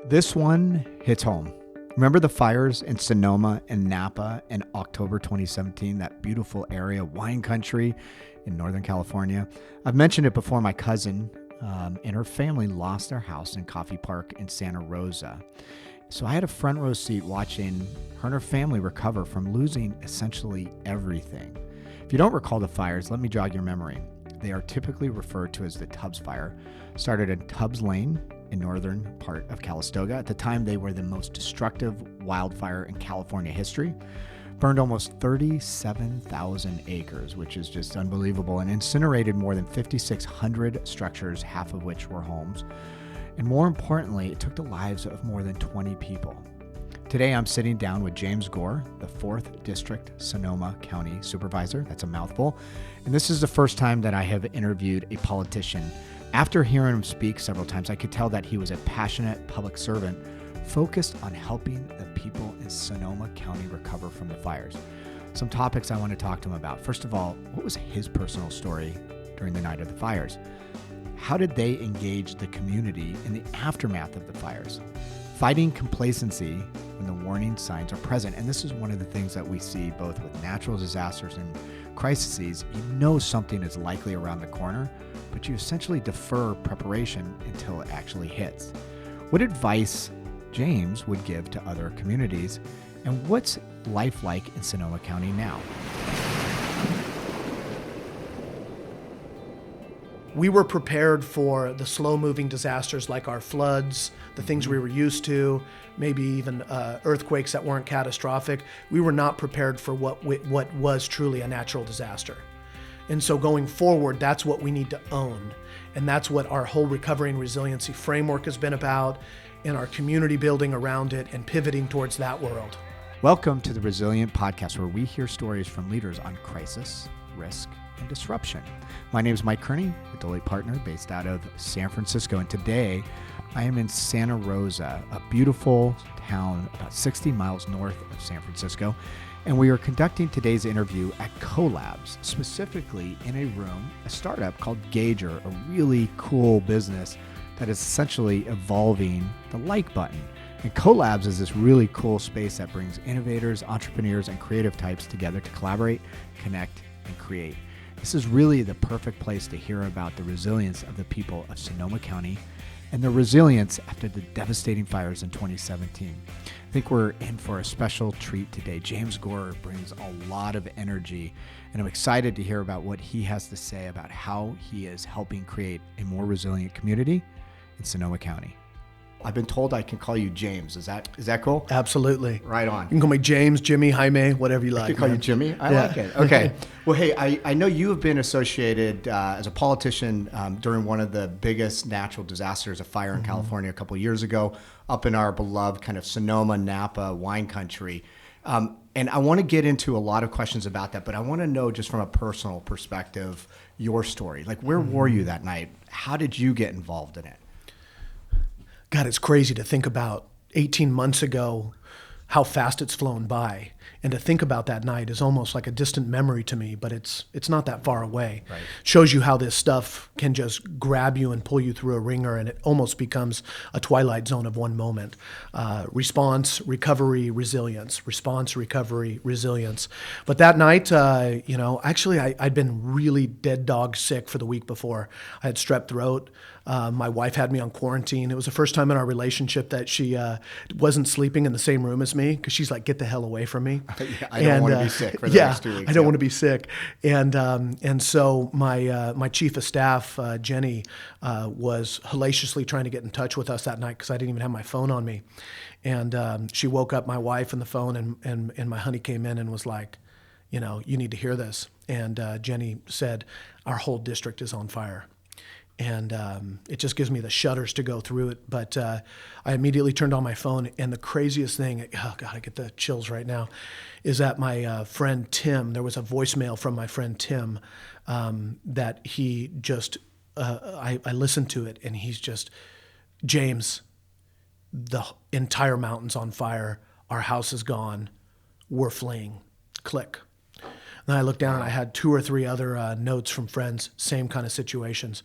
This one hits home. Remember the fires in Sonoma and Napa in October 2017, that beautiful area, wine country in Northern California? I've mentioned it before. My cousin and her family lost their house in Coffee Park in Santa Rosa. So I had a front row seat watching her and her family recover from losing essentially everything. If you don't recall the fires, let me jog your memory. They are typically referred to as the Tubbs Fire. Started in Tubbs Lane in northern part of Calistoga. At the time, they were the most destructive wildfire in California history. Burned almost 37,000 acres, which is just unbelievable, and incinerated more than 5,600 structures, half of which were homes. And more importantly, it took the lives of more than 20 people. Today, I'm sitting down with James Gore, the 4th District Sonoma County Supervisor. That's a mouthful. And this is the first time that I have interviewed a politician. After hearing him speak several times, I could tell that he was a passionate public servant focused on helping the people in Sonoma County recover from the fires. Some topics I want to talk to him about. First of all, what was his personal story during the night of the fires? How did they engage the community in the aftermath of the fires? Fighting complacency when the warning signs are present. And this is one of the things that we see both with natural disasters and crises. You know something is likely around the corner, but you essentially defer preparation until it actually hits. What advice James would give to other communities, and what's life like in Sonoma County now? We were prepared for the slow-moving disasters like our floods, the things we were used to, maybe even earthquakes that weren't catastrophic. We were not prepared for what was truly a natural disaster. And so going forward, that's what we need to own. And that's what our whole recovery and resiliency framework has been about, and our community building around it and pivoting towards that world. Welcome to the Resilient Podcast, where we hear stories from leaders on crisis, risk, and disruption. My name is Mike Kearney, a Deloitte partner based out of San Francisco. And today I am in Santa Rosa, a beautiful town about 60 miles north of San Francisco. And we are conducting today's interview at Collabs, specifically in a room, a startup called Gager, a really cool business that is essentially evolving the like button. And Collabs is this really cool space that brings innovators, entrepreneurs, and creative types together to collaborate, connect, and create. This is really the perfect place to hear about the resilience of the people of Sonoma County and their resilience after the devastating fires in 2017. I think we're in for a special treat today. James Gore brings a lot of energy, and I'm excited to hear about what he has to say about how he is helping create a more resilient community in Sonoma County. I've been told I can call you James. Is that cool? Absolutely. Right on. You can call me James, Jimmy, Jaime, whatever you like. I can call you Jimmy? I like it. Okay. Well, hey, I know you have been associated as a politician during one of the biggest natural disasters, a fire in California a couple of years ago, up in our beloved kind of Sonoma, Napa wine country. And I want to get into a lot of questions about that, but I want to know just from a personal perspective, your story. Like, where were you that night? How did you get involved in it? God, it's crazy to think about 18 months ago, how fast it's flown by. And to think about that night is almost like a distant memory to me, but it's not that far away. Right. Shows you how this stuff can just grab you and pull you through a ringer, and it almost becomes a twilight zone of one moment. Response, recovery, resilience. Response, recovery, resilience. But that night, actually I'd been really dead dog sick for the week before. I had strep throat. My wife had me on quarantine. It was the first time in our relationship that she wasn't sleeping in the same room as me, because she's like, get the hell away from me. I don't want to be sick for the next 2 weeks. I don't want to be sick. And so my chief of staff, Jenny, was hellaciously trying to get in touch with us that night because I didn't even have my phone on me. And she woke up my wife on the phone, and my honey came in and was like, you need to hear this. And Jenny said, our whole district is on fire. And it just gives me the shudders to go through it. But I immediately turned on my phone, and the craziest thing, oh God, I get the chills right now, is that my friend Tim, there was a voicemail from my friend Tim that he just, I listened to it, and he's just, James, the entire mountain's on fire, our house is gone, we're fleeing, click. Then I looked down and I had 2 or 3 other notes from friends, same kind of situations.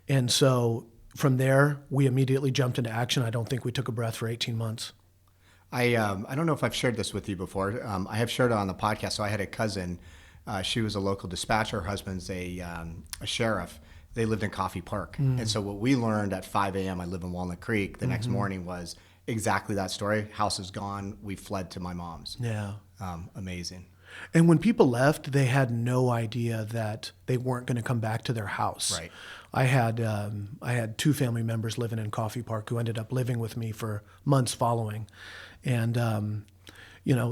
And so from there, we immediately jumped into action. I don't think we took a breath for 18 months. I don't know if I've shared this with you before. I have shared it on the podcast. So I had a cousin. She was a local dispatcher. Her husband's a sheriff. They lived in Coffee Park. And so what we learned at 5 a.m., I live in Walnut Creek, the next morning was exactly that story. House is gone. We fled to my mom's. Yeah. Amazing. And when people left, they had no idea that they weren't going to come back to their house. Right. I had 2 family members living in Coffee Park who ended up living with me for months following. And,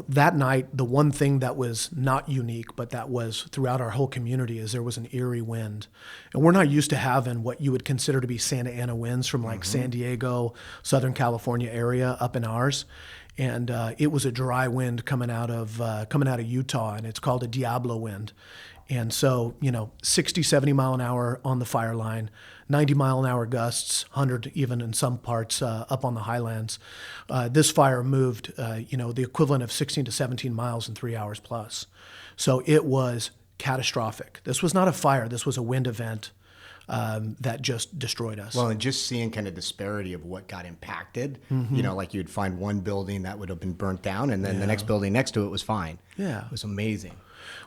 that night, the one thing that was not unique, but that was throughout our whole community, is there was an eerie wind. And we're not used to having what you would consider to be Santa Ana winds from like San Diego, Southern California area up in ours. And it was a dry wind coming out of Utah, and it's called a Diablo wind. And so, 60, 70 mile an hour on the fire line, 90 mile an hour gusts, 100 even in some parts up on the highlands. This fire moved, the equivalent of 16 to 17 miles in 3 hours plus. So it was catastrophic. This was not a fire. This was a wind event that just destroyed us. Well, and just seeing kind of disparity of what got impacted, like you'd find one building that would have been burnt down, and then the next building next to it was fine. Yeah. It was amazing.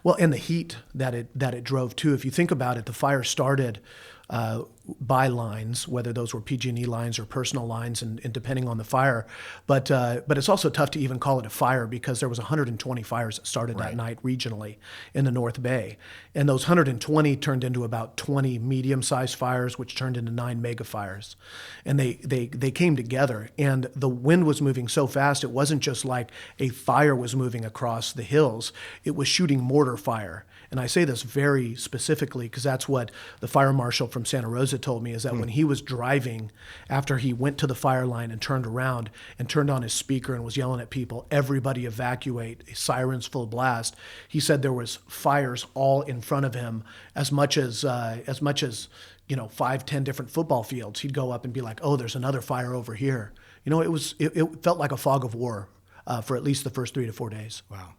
Well, and the heat that it drove too. If you think about it, the fire started by lines, whether those were PG&E lines or personal lines, and depending on the fire. But it's also tough to even call it a fire because there was 120 fires that started that night regionally in the North Bay. And those 120 turned into about 20 medium-sized fires, which turned into 9 mega fires. And they came together, and the wind was moving so fast, it wasn't just like a fire was moving across the hills. It was shooting mortar fire. And I say this very specifically because that's what the fire marshal from Santa Rosa told me, is that when he was driving, after he went to the fire line and turned around and turned on his speaker and was yelling at people, everybody evacuate, sirens full blast, he said there was fires all in front of him as much as 5, 10 different football fields. He'd go up and be like, oh, there's another fire over here. It felt like a fog of war for at least the first 3 to 4 days. Wow.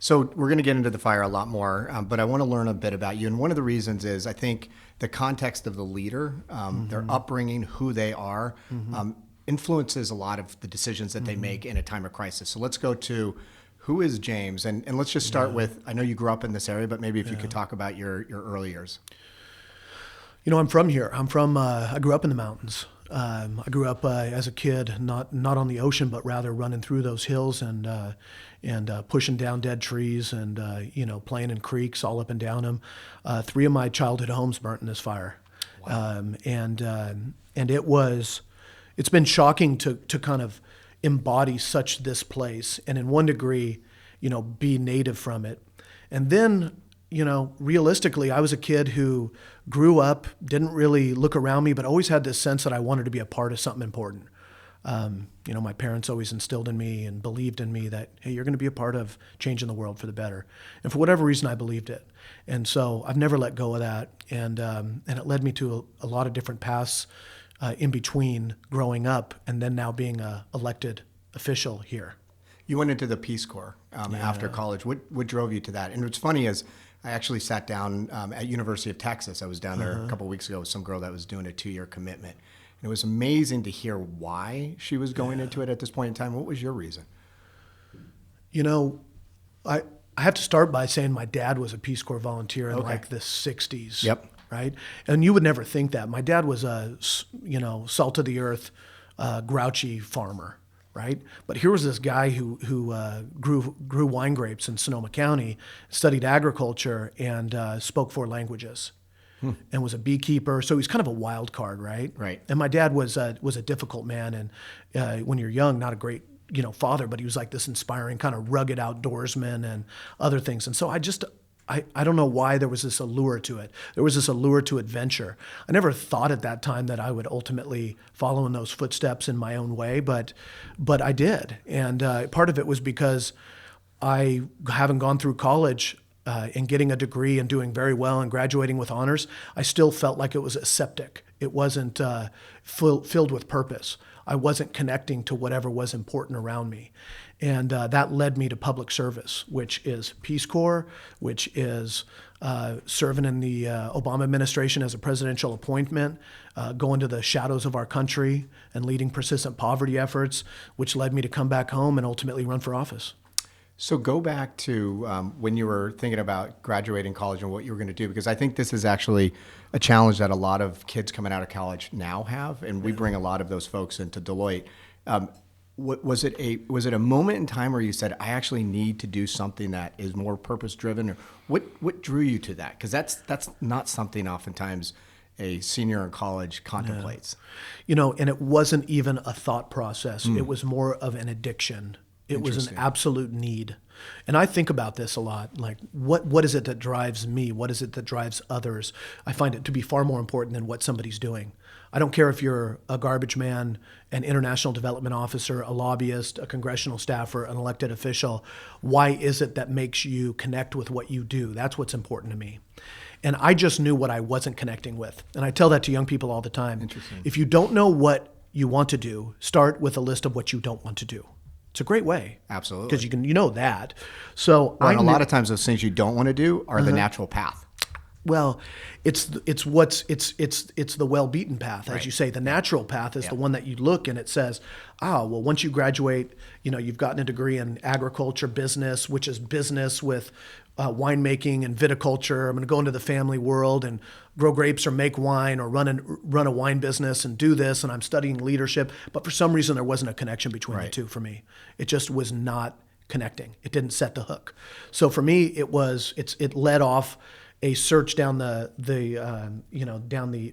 So we're going to get into the fire a lot more, but I want to learn a bit about you. And one of the reasons is I think the context of the leader, their upbringing, who they are, influences a lot of the decisions that they make in a time of crisis. So let's go to who is James? And let's just start with, I know you grew up in this area, but maybe if you could talk about your early years. I'm from here. I grew up in the mountains. I grew up as a kid, not on the ocean, but rather running through those hills and pushing down dead trees and playing in creeks all up and down them. 3 of my childhood homes burnt in this fire. Wow. And it's been shocking to kind of embody this place, and in one degree, be native from it. And then, realistically, I was a kid who grew up, didn't really look around me, but always had this sense that I wanted to be a part of something important. My parents always instilled in me and believed in me that, hey, you're going to be a part of changing the world for the better. And for whatever reason, I believed it. And so I've never let go of that. And it led me to a lot of different paths in between growing up and then now being an elected official here. You went into the Peace Corps after college. What drove you to that? And what's funny is I actually sat down at University of Texas. I was down there a couple of weeks ago with some girl that was doing a 2-year commitment. And it was amazing to hear why she was going into it at this point in time. What was your reason? I have to start by saying my dad was a Peace Corps volunteer in like the 60s. Yep. Right? And you would never think that. My dad was a, salt of the earth, grouchy farmer. Right? But here was this guy who grew wine grapes in Sonoma County, studied agriculture, and spoke 4 languages, and was a beekeeper. So he's kind of a wild card, right? Right. And my dad was a difficult man, and when you're young, not a great father, but he was like this inspiring kind of rugged outdoorsman and other things. And so I don't know why there was this allure to it. There was this allure to adventure. I never thought at that time that I would ultimately follow in those footsteps in my own way, but I did. And part of it was because I, having gone through college and getting a degree and doing very well and graduating with honors, I still felt like it was aseptic It wasn't filled with purpose. I wasn't connecting to whatever was important around me. And that led me to public service, which is Peace Corps, which is serving in the Obama administration as a presidential appointment, going to the shadows of our country and leading persistent poverty efforts, which led me to come back home and ultimately run for office. So go back to when you were thinking about graduating college and what you were going to do, because I think this is actually a challenge that a lot of kids coming out of college now have, and we bring a lot of those folks into Deloitte. Was it a moment in time where you said, I actually need to do something that is more purpose driven, or what drew you to that? Because that's not something oftentimes a senior in college contemplates. And it wasn't even a thought process. It was more of an addiction. It was an absolute need. And I think about this a lot, like what is it that drives me? What is it that drives others? I find it to be far more important than what somebody's doing. I don't care if you're a garbage man, an international development officer, a lobbyist, a congressional staffer, an elected official. Why is it that makes you connect with what you do? That's what's important to me. And I just knew what I wasn't connecting with. And I tell that to young people all the time. If you don't know what you want to do, start with a list of what you don't want to do. It's a great way. Absolutely. Because you know that. So a lot of times those things you don't want to do are the natural path. Well, it's the well-beaten path, as you say. The natural path is the one that you look and it says, once you graduate, you've gotten a degree in agriculture business, which is business with winemaking and viticulture. I'm going to go into the family world and grow grapes or make wine or run a wine business and do this. And I'm studying leadership. But for some reason, there wasn't a connection between the two for me. It just was not connecting. It didn't set the hook. So for me, it led off a search down the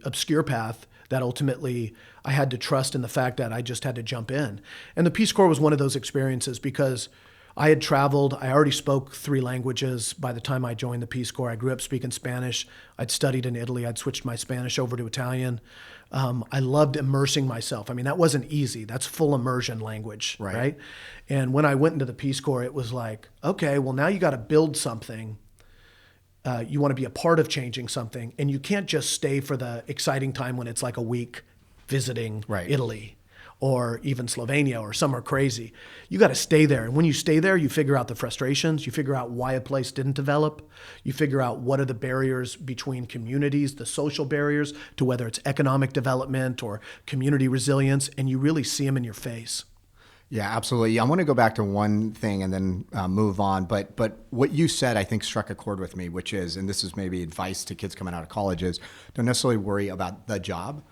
obscure path that ultimately I had to trust in the fact that I just had to jump in. And the Peace Corps was one of those experiences because I had traveled. I already spoke 3 languages by the time I joined the Peace Corps. I grew up speaking Spanish. I'd studied in Italy. I'd switched my Spanish over to Italian. I loved immersing myself. I mean, that wasn't easy. That's full immersion language, right? And when I went into the Peace Corps, it was like, okay, well, now you got to build something. You want to be a part of changing something, and you can't just stay for the exciting time when it's like a week visiting Italy or even Slovenia or somewhere crazy. You got to stay there. And when you stay there, you figure out the frustrations. You figure out why a place didn't develop. You figure out what are the barriers between communities, the social barriers to whether it's economic development or community resilience, and you really see them in your face. Yeah, absolutely. I want to go back to one thing and then move on. But what you said, I think, struck a chord with me, which is, and this is maybe advice to kids coming out of college, is don't necessarily worry about the job.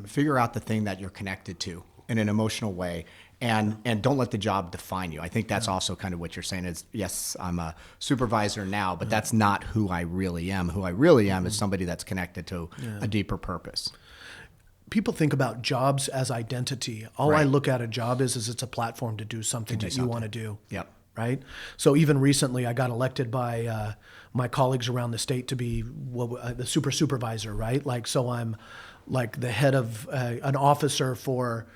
Figure out the thing that you're connected to in an emotional way, and don't let the job define you. I think that's also kind of what you're saying is, yes, I'm a supervisor now, but that's not who I really am. Who I really am is somebody that's connected to a deeper purpose. People think about jobs as identity. All I look at a job is it's a platform to do something that you want to do. Yep. Right? So even recently, I got elected by my colleagues around the state to be the supervisor, right? Like, so I'm like the head of an officer for,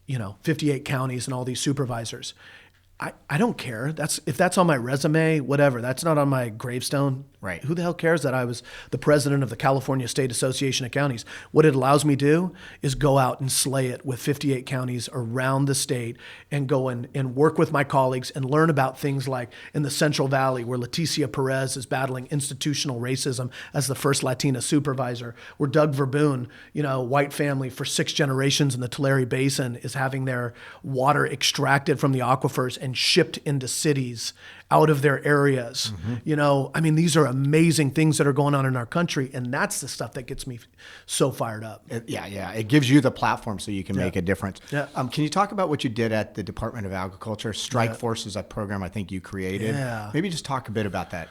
58 counties and all these supervisors. I don't care. If that's on my resume, whatever. That's not on my gravestone. Right. Who the hell cares that I was the president of the California State Association of Counties? What it allows me to do is go out and slay it with 58 counties around the state and go and work with my colleagues and learn about things like in the Central Valley where Leticia Perez is battling institutional racism as the first Latina supervisor, where Doug Verboon, white family for 6 generations in the Tulare Basin is having their water extracted from the aquifers and shipped into cities out of their areas. These are amazing things that are going on in our country, and that's the stuff that gets me so fired up. It gives you the platform so you can make a difference. Can you talk about what you did at the Department of Agriculture? Strike Force is a program I think you created. Maybe just talk a bit about that.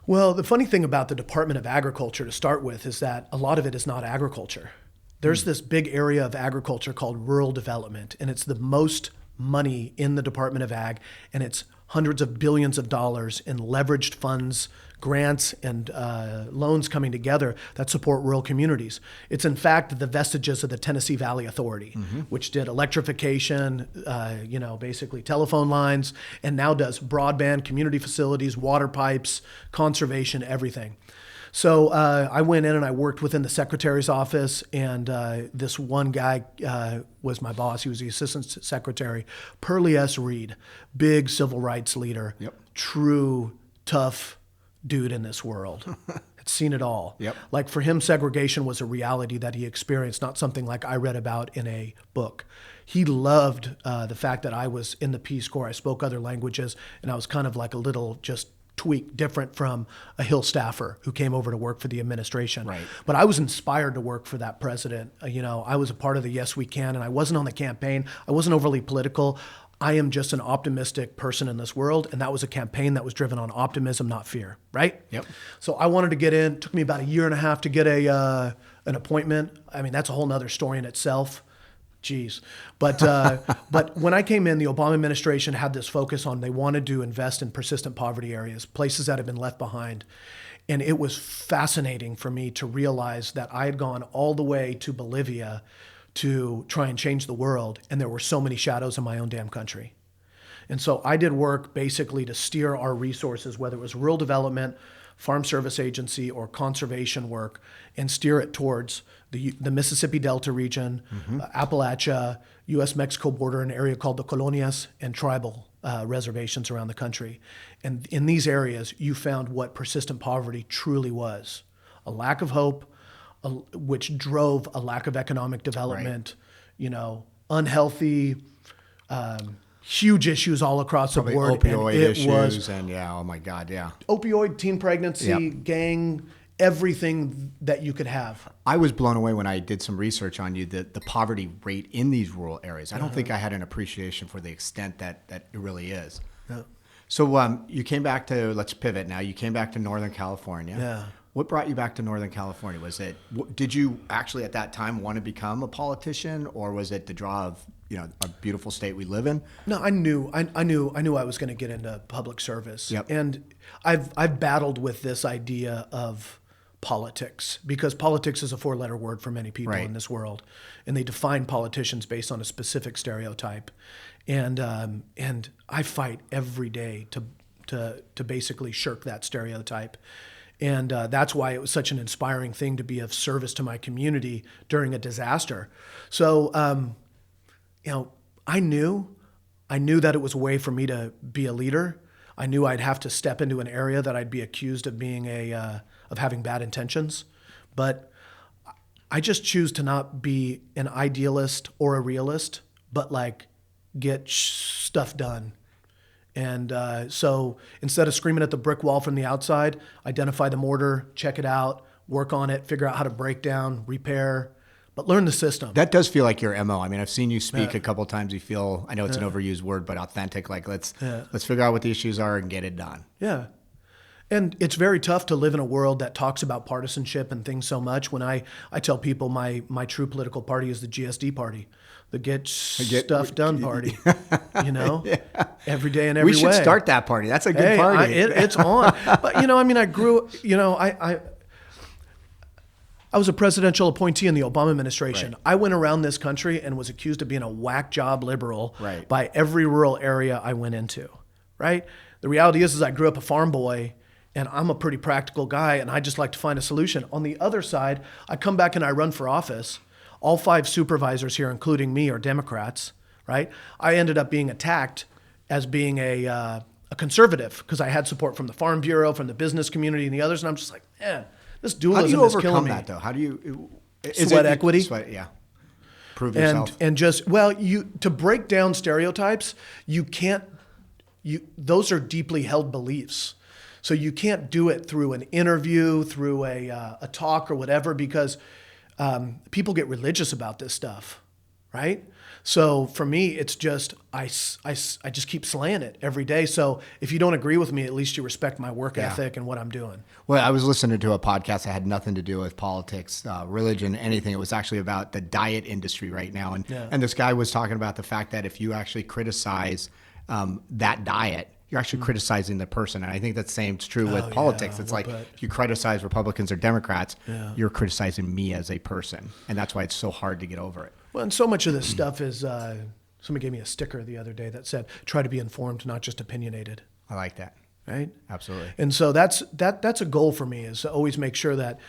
Well, the funny thing about the Department of Agriculture to start with is that a lot of it is not agriculture. There's this big area of agriculture called rural development, and it's the most money in the Department of Ag, and it's hundreds of billions of dollars in leveraged funds, grants, and loans coming together that support rural communities. It's in fact the vestiges of the Tennessee Valley Authority, which did electrification, basically telephone lines, and now does broadband, community facilities, water pipes, conservation, everything. So I went in and I worked within the secretary's office, and this one guy was my boss. He was the assistant secretary, Pearlie S. Reed, big civil rights leader, Yep. true tough dude in this world. Had seen it all. Yep. Like for him, segregation was a reality that he experienced, not something like I read about in a book. He loved the fact that I was in the Peace Corps. I spoke other languages, and I was kind of like a little just tweak different from a Hill staffer who came over to work for the administration. Right. But I was inspired to work for that president. I was a part of the Yes We Can, and I wasn't on the campaign. I wasn't overly political. I am just an optimistic person in this world, and that was a campaign that was driven on optimism, not fear, right? Yep. So I wanted to get in. It took me about a year and a half to get an appointment. I mean, that's a whole nother story in itself. Jeez. But when I came in, the Obama administration had this focus on they wanted to invest in persistent poverty areas, places that had been left behind. And it was fascinating for me to realize that I had gone all the way to Bolivia to try and change the world, and there were so many shadows in my own damn country. And so I did work basically to steer our resources, whether it was rural development, Farm Service Agency, or conservation work, and steer it towards the Mississippi Delta region, Appalachia, U.S.-Mexico border, an area called the Colonias, and tribal reservations around the country. And in these areas, you found what persistent poverty truly was: a lack of hope, which drove a lack of economic development, unhealthy, huge issues all across the board. Opioid issues and oh my God, yeah. Opioid, teen pregnancy, Yep. gang, everything that you could have. I was blown away when I did some research on you, the poverty rate in these rural areas. I don't think I had an appreciation for the extent that it really is. Yeah. So you came back to, let's pivot now, you came back to Northern California. Yeah. What brought you back to Northern California? Did you actually at that time want to become a politician, or was it the draw of, a beautiful state we live in? No, I knew I was going to get into public service. Yep. And I've battled with this idea of politics, because politics is a 4-letter word for many people Right. in this world, and they define politicians based on a specific stereotype. And I fight every day to basically shirk that stereotype. And that's why it was such an inspiring thing to be of service to my community during a disaster. So, I knew that it was a way for me to be a leader. I knew I'd have to step into an area that I'd be accused of being of having bad intentions. But I just choose to not be an idealist or a realist, but get stuff done. And so instead of screaming at the brick wall from the outside, identify the mortar, check it out, work on it, figure out how to break down, repair, but learn the system. That does feel like your MO. I mean, I've seen you speak a couple of times. You feel, I know it's an overused word, but authentic. Like let's figure out what the issues are and get it done. Yeah. And it's very tough to live in a world that talks about partisanship and things so much. When I tell people my true political party is the GSD party, the Get Stuff Done party, every day and every way. We should start that party. That's a good party. It's on. But, I grew, I was a presidential appointee in the Obama administration. Right. I went around this country and was accused of being a whack job liberal Right. by every rural area I went into, right? The reality is I grew up a farm boy, and I'm a pretty practical guy, and I just like to find a solution. On the other side, I come back and I run for office. All 5 supervisors here, including me, are Democrats, right? I ended up being attacked as being a conservative because I had support from the Farm Bureau, from the business community, and the others, and I'm just like, man, this dualism is killing me. How do you overcome that, though? How do you... Sweat equity? Yeah. Prove yourself. And just, to break down stereotypes, those are deeply held beliefs. So you can't do it through an interview, through a talk or whatever, because people get religious about this stuff, right? So for me, it's just, I just keep slaying it every day. So if you don't agree with me, at least you respect my work ethic and what I'm doing. Well, I was listening to a podcast that had nothing to do with politics, religion, anything. It was actually about the diet industry right now. And this guy was talking about the fact that if you actually criticize that diet, you're actually criticizing the person. And I think that's same true with politics. It's like if you criticize Republicans or Democrats, you're criticizing me as a person. And that's why it's so hard to get over it. Well, and so much of this stuff is, somebody gave me a sticker the other day that said, try to be informed, not just opinionated. I like that. right? Absolutely. And so that's a goal for me, is to always make sure that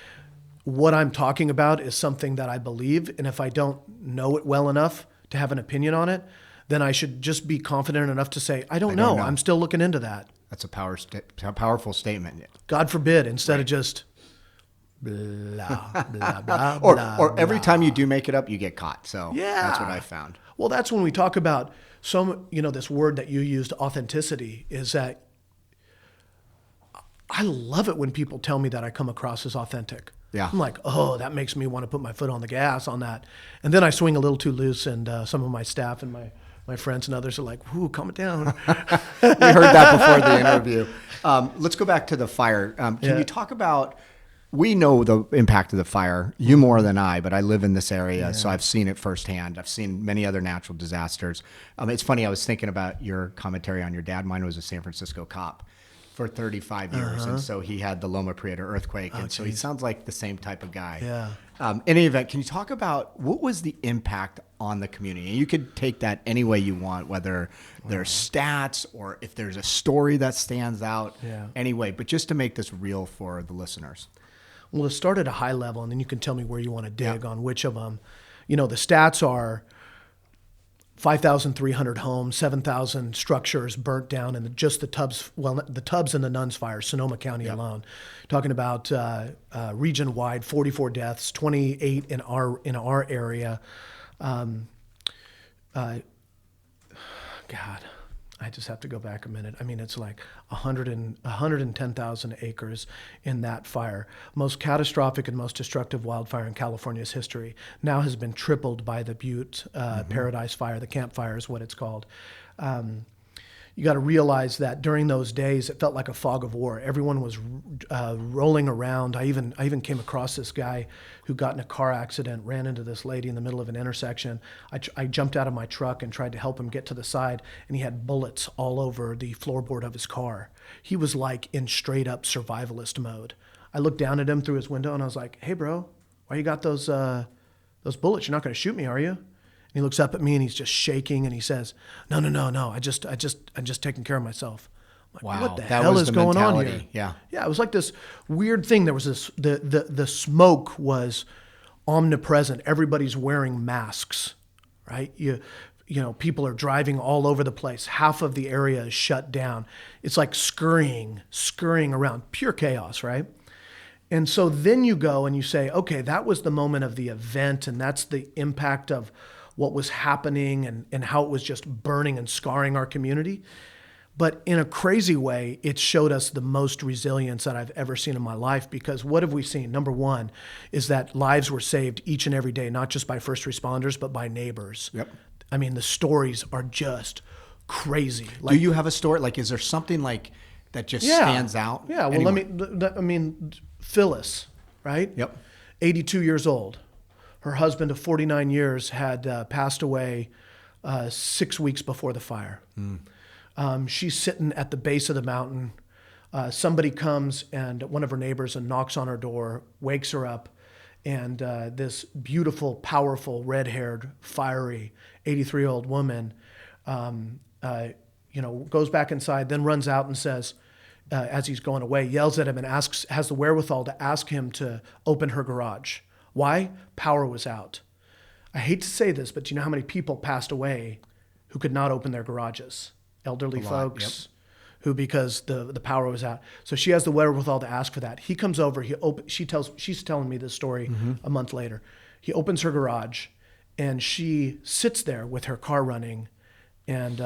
what I'm talking about is something that I believe. And if I don't know it well enough to have an opinion on it, then I should just be confident enough to say, I don't know. I'm still looking into that. That's a powerful statement. God forbid, instead of just blah, blah, blah, or every time you do make it up, you get caught. So that's what I found. Well, that's when we talk about this word that you used, authenticity, is that I love it when people tell me that I come across as authentic. Yeah. I'm like, oh, that makes me want to put my foot on the gas on that. And then I swing a little too loose, and some of my staff and my friends and others are like, "Ooh, calm it down." We heard that before the interview. Let's go back to the fire. Can you talk about? We know the impact of the fire. You more than I, but I live in this area, so I've seen it firsthand. I've seen many other natural disasters. It's funny. I was thinking about your commentary on your dad. Mine was a San Francisco cop for 35 years, and so he had the Loma Prieta earthquake, and so he sounds like the same type of guy. Yeah. In any event, can you talk about what was the impact on the community? And you could take that any way you want, whether there's stats or if there's a story that stands out, anyway, but just to make this real for the listeners. Well, to start at a high level, and then you can tell me where you want to dig on which of them. The stats are 5,300 homes, 7,000 structures burnt down, and just the Tubbs and the Nuns fire, Sonoma County alone. Talking about region-wide, 44 deaths, 28 in our area. God, I just have to go back a minute. I mean, it's like 110,000 acres in that fire. Most catastrophic and most destructive wildfire in California's history. Now has been tripled by the Butte Paradise Fire. The Camp Fire is what it's called. You got to realize that during those days, it felt like a fog of war. Everyone was rolling around. I even came across this guy who got in a car accident, ran into this lady in the middle of an intersection. I jumped out of my truck and tried to help him get to the side, and he had bullets all over the floorboard of his car. He was like in straight up survivalist mode. I looked down at him through his window and I was like, "Hey, bro, why you got those bullets? You're not going to shoot me, are you?" And he looks up at me and he's just shaking and he says, No. I'm just taking care of myself. I'm like, wow. What the that hell was is the going mentality. on here? Yeah. Yeah. It was like this weird thing. There was this, the smoke was omnipresent. Everybody's wearing masks, right? You know, people are driving all over the place. Half of the area is shut down. It's like scurrying around, pure chaos, right? And so then you go and you say, okay, that was the moment of the event, and that's the impact of what was happening and how it was just burning and scarring our community. But in a crazy way, it showed us the most resilience that I've ever seen in my life, because what have we seen? Number one is that lives were saved each and every day, not just by first responders, but by neighbors. Yep. I mean, the stories are just crazy. Do you have a story? Like, is there something like that just stands out? Yeah. Well, Phyllis, right? Yep. 82 years old. Her husband of 49 years had passed away 6 weeks before the fire. She's sitting at the base of the mountain. Somebody comes, and one of her neighbors, and knocks on her door, wakes her up, and this beautiful, powerful, red-haired, fiery 83-year-old woman, goes back inside, then runs out and says, as he's going away, yells at him and has the wherewithal to ask him to open her garage. Why? Power was out. I hate to say this, but do you know how many people passed away who could not open their garages? Elderly folks who, because the power was out. So she has the wherewithal to ask for that. He comes over, she's telling me this story a month later. He opens her garage and she sits there with her car running and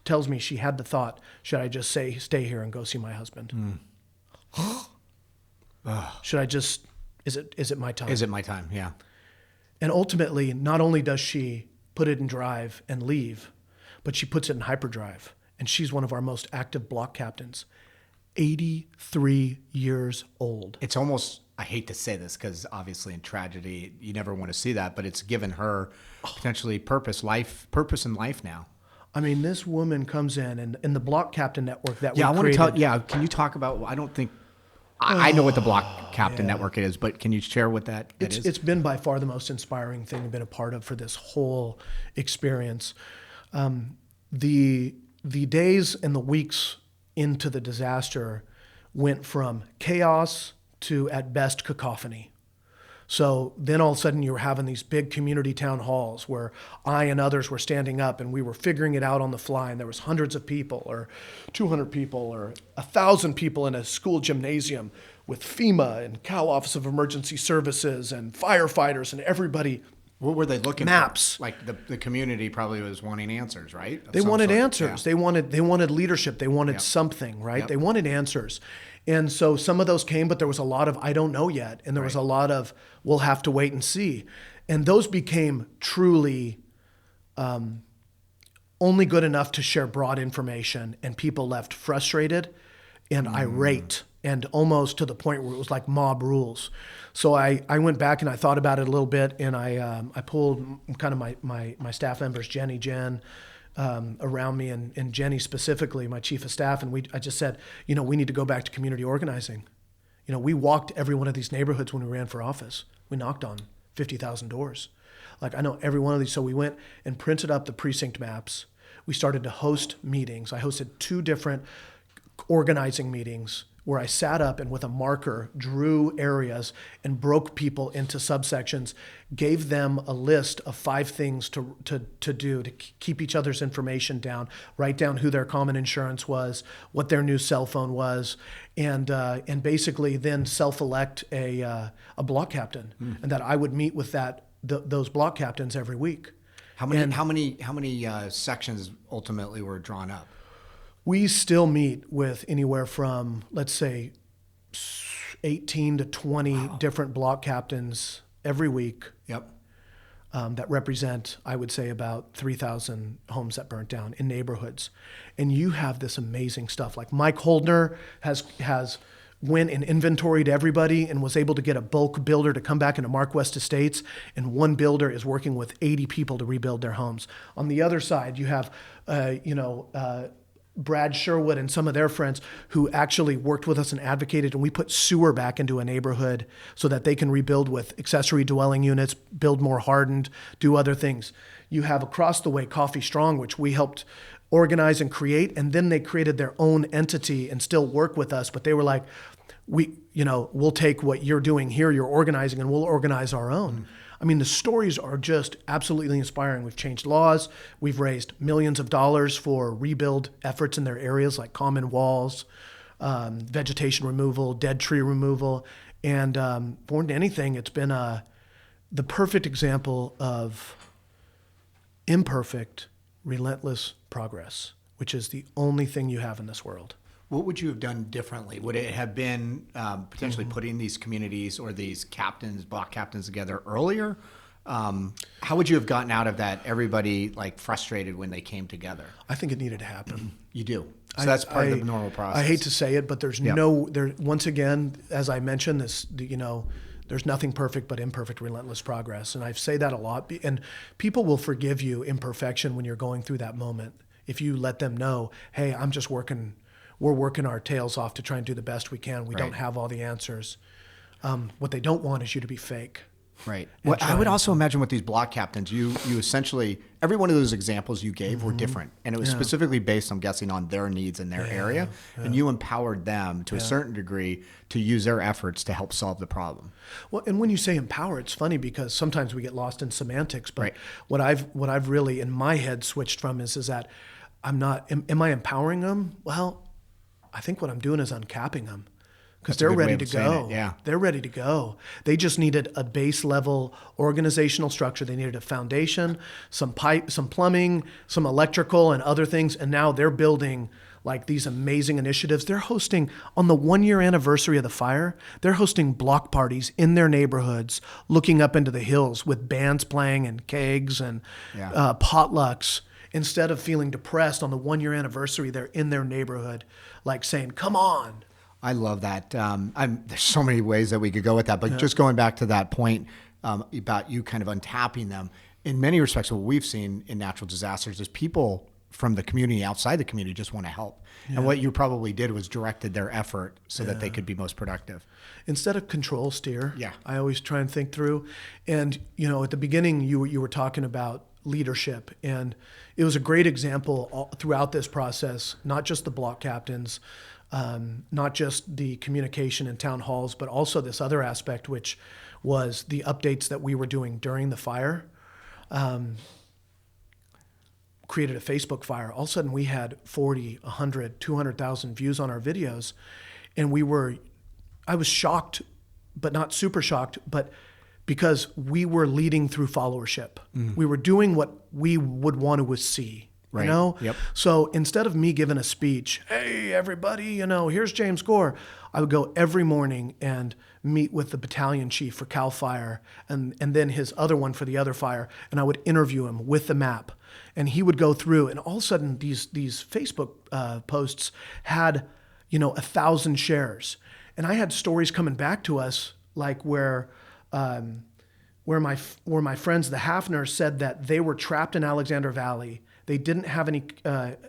tells me she had the thought, should I just stay here and go see my husband? Should I just, is it my time? Is it my time? Yeah. And ultimately, not only does she put it in drive and leave, but she puts it in hyperdrive. And she's one of our most active block captains, 83 years old. It's almost, I hate to say this because obviously in tragedy, you never want to see that, but it's given her potentially purpose in life now. I mean, this woman comes in the block captain network that we I want to created. tell, can you talk about, I don't think, I know what the block captain network is, but can you share what that is? It's been by far the most inspiring thing I've been a part of for this whole experience. The the days and the weeks into the disaster went from chaos to, at best, cacophony. So then all of a sudden you were having these big community town halls where I and others were standing up and we were figuring it out on the fly, and there was hundreds of people or 200 people or 1,000 people in a school gymnasium with FEMA and Cal Office of Emergency Services and firefighters and everybody. What were they looking Maps. for? Like the community probably was wanting answers, right? They wanted answers. Yeah. They wanted leadership. They wanted something, right? Yep. They wanted answers. And so some of those came, but there was a lot of, I don't know yet. And there was a lot of, we'll have to wait and see. And those became truly only good enough to share broad information. And people left frustrated and irate, and almost to the point where it was like mob rules. So I went back and I thought about it a little bit, and I pulled kind of my staff members, Jen, around me, and Jenny specifically, my chief of staff, and I just said, we need to go back to community organizing. We walked every one of these neighborhoods when we ran for office. We knocked on 50,000 doors. Like, I know every one of these. So we went and printed up the precinct maps. We started to host meetings. I hosted 2 different organizing meetings where I sat up and with a marker drew areas and broke people into subsections, gave them a list of 5 things to do to keep each other's information down, write down who their common insurance was, what their new cell phone was, and basically then self-elect a block captain, and that I would meet with those block captains every week. How many sections ultimately were drawn up? We still meet with anywhere from, let's say, 18 to 20 different block captains every week. Yep. That represent, I would say, about 3,000 homes that burnt down in neighborhoods. And you have this amazing stuff. Like Mike Holdner has went and inventoried everybody and was able to get a bulk builder to come back into Mark West Estates, and one builder is working with 80 people to rebuild their homes. On the other side, you have, Brad Sherwood and some of their friends who actually worked with us and advocated, and we put sewer back into a neighborhood so that they can rebuild with accessory dwelling units, build more hardened, do other things. You have across the way Coffee Strong, which we helped organize and create, and then they created their own entity and still work with us, but they were like, we'll take what you're doing here, you're organizing, and we'll organize our own. I mean, the stories are just absolutely inspiring. We've changed laws. We've raised millions of dollars for rebuild efforts in their areas, like common walls, vegetation removal, dead tree removal. And more than anything, it's been the perfect example of imperfect, relentless progress, which is the only thing you have in this world. What would you have done differently? Would it have been potentially putting these communities or these block captains together earlier? How would you have gotten out of that, everybody frustrated when they came together? I think it needed to happen. You do. So that's part of the normal process. I hate to say it, but there's once again, as I mentioned, there's nothing perfect but imperfect, relentless progress. And I say that a lot. And people will forgive you imperfection when you're going through that moment. If you let them know, hey, we're working our tails off to try and do the best we can. We don't have all the answers. What they don't want is you to be fake. Right. Well, I would also imagine with these block captains, you essentially, every one of those examples you gave were different. And it was specifically based, I'm guessing, on their needs in their area. Yeah. And you empowered them to a certain degree to use their efforts to help solve the problem. Well, and when you say empower, it's funny because sometimes we get lost in semantics. But what I've really in my head switched from is that I'm not, am I empowering them? Well, I think what I'm doing is uncapping them because they're ready to go. Yeah. They're ready to go. They just needed a base level organizational structure. They needed a foundation, some pipe, some plumbing, some electrical and other things. And now they're building these amazing initiatives. They're hosting on the 1-year anniversary of the fire. They're hosting block parties in their neighborhoods, looking up into the hills with bands playing and kegs and potlucks. Instead of feeling depressed on the 1-year anniversary, they're in their neighborhood, saying, come on. I love that. There's so many ways that we could go with that, but just going back to that point about you kind of untapping them, in many respects, what we've seen in natural disasters is people from the community, outside the community, just want to help. Yeah. And what you probably did was directed their effort so that they could be most productive. Instead of control, steer. Yeah. I always try and think through. And, at the beginning, you were talking about leadership. And it was a great example throughout this process, not just the block captains, not just the communication in town halls, but also this other aspect, which was the updates that we were doing during the fire. Created a Facebook fire. All of a sudden we had 40, 100, 200,000 views on our videos. And I was shocked, but not super shocked, but because we were leading through followership. We were doing what we would want to see, Right. you know? Yep. So instead of me giving a speech, hey, everybody, here's James Gore, I would go every morning and meet with the battalion chief for CAL FIRE and then his other one for the other fire, and I would interview him with the map. And he would go through, and all of a sudden these Facebook posts had, 1,000 shares. And I had stories coming back to us like where my friends, the Hafners, said that they were trapped in Alexander Valley. They didn't have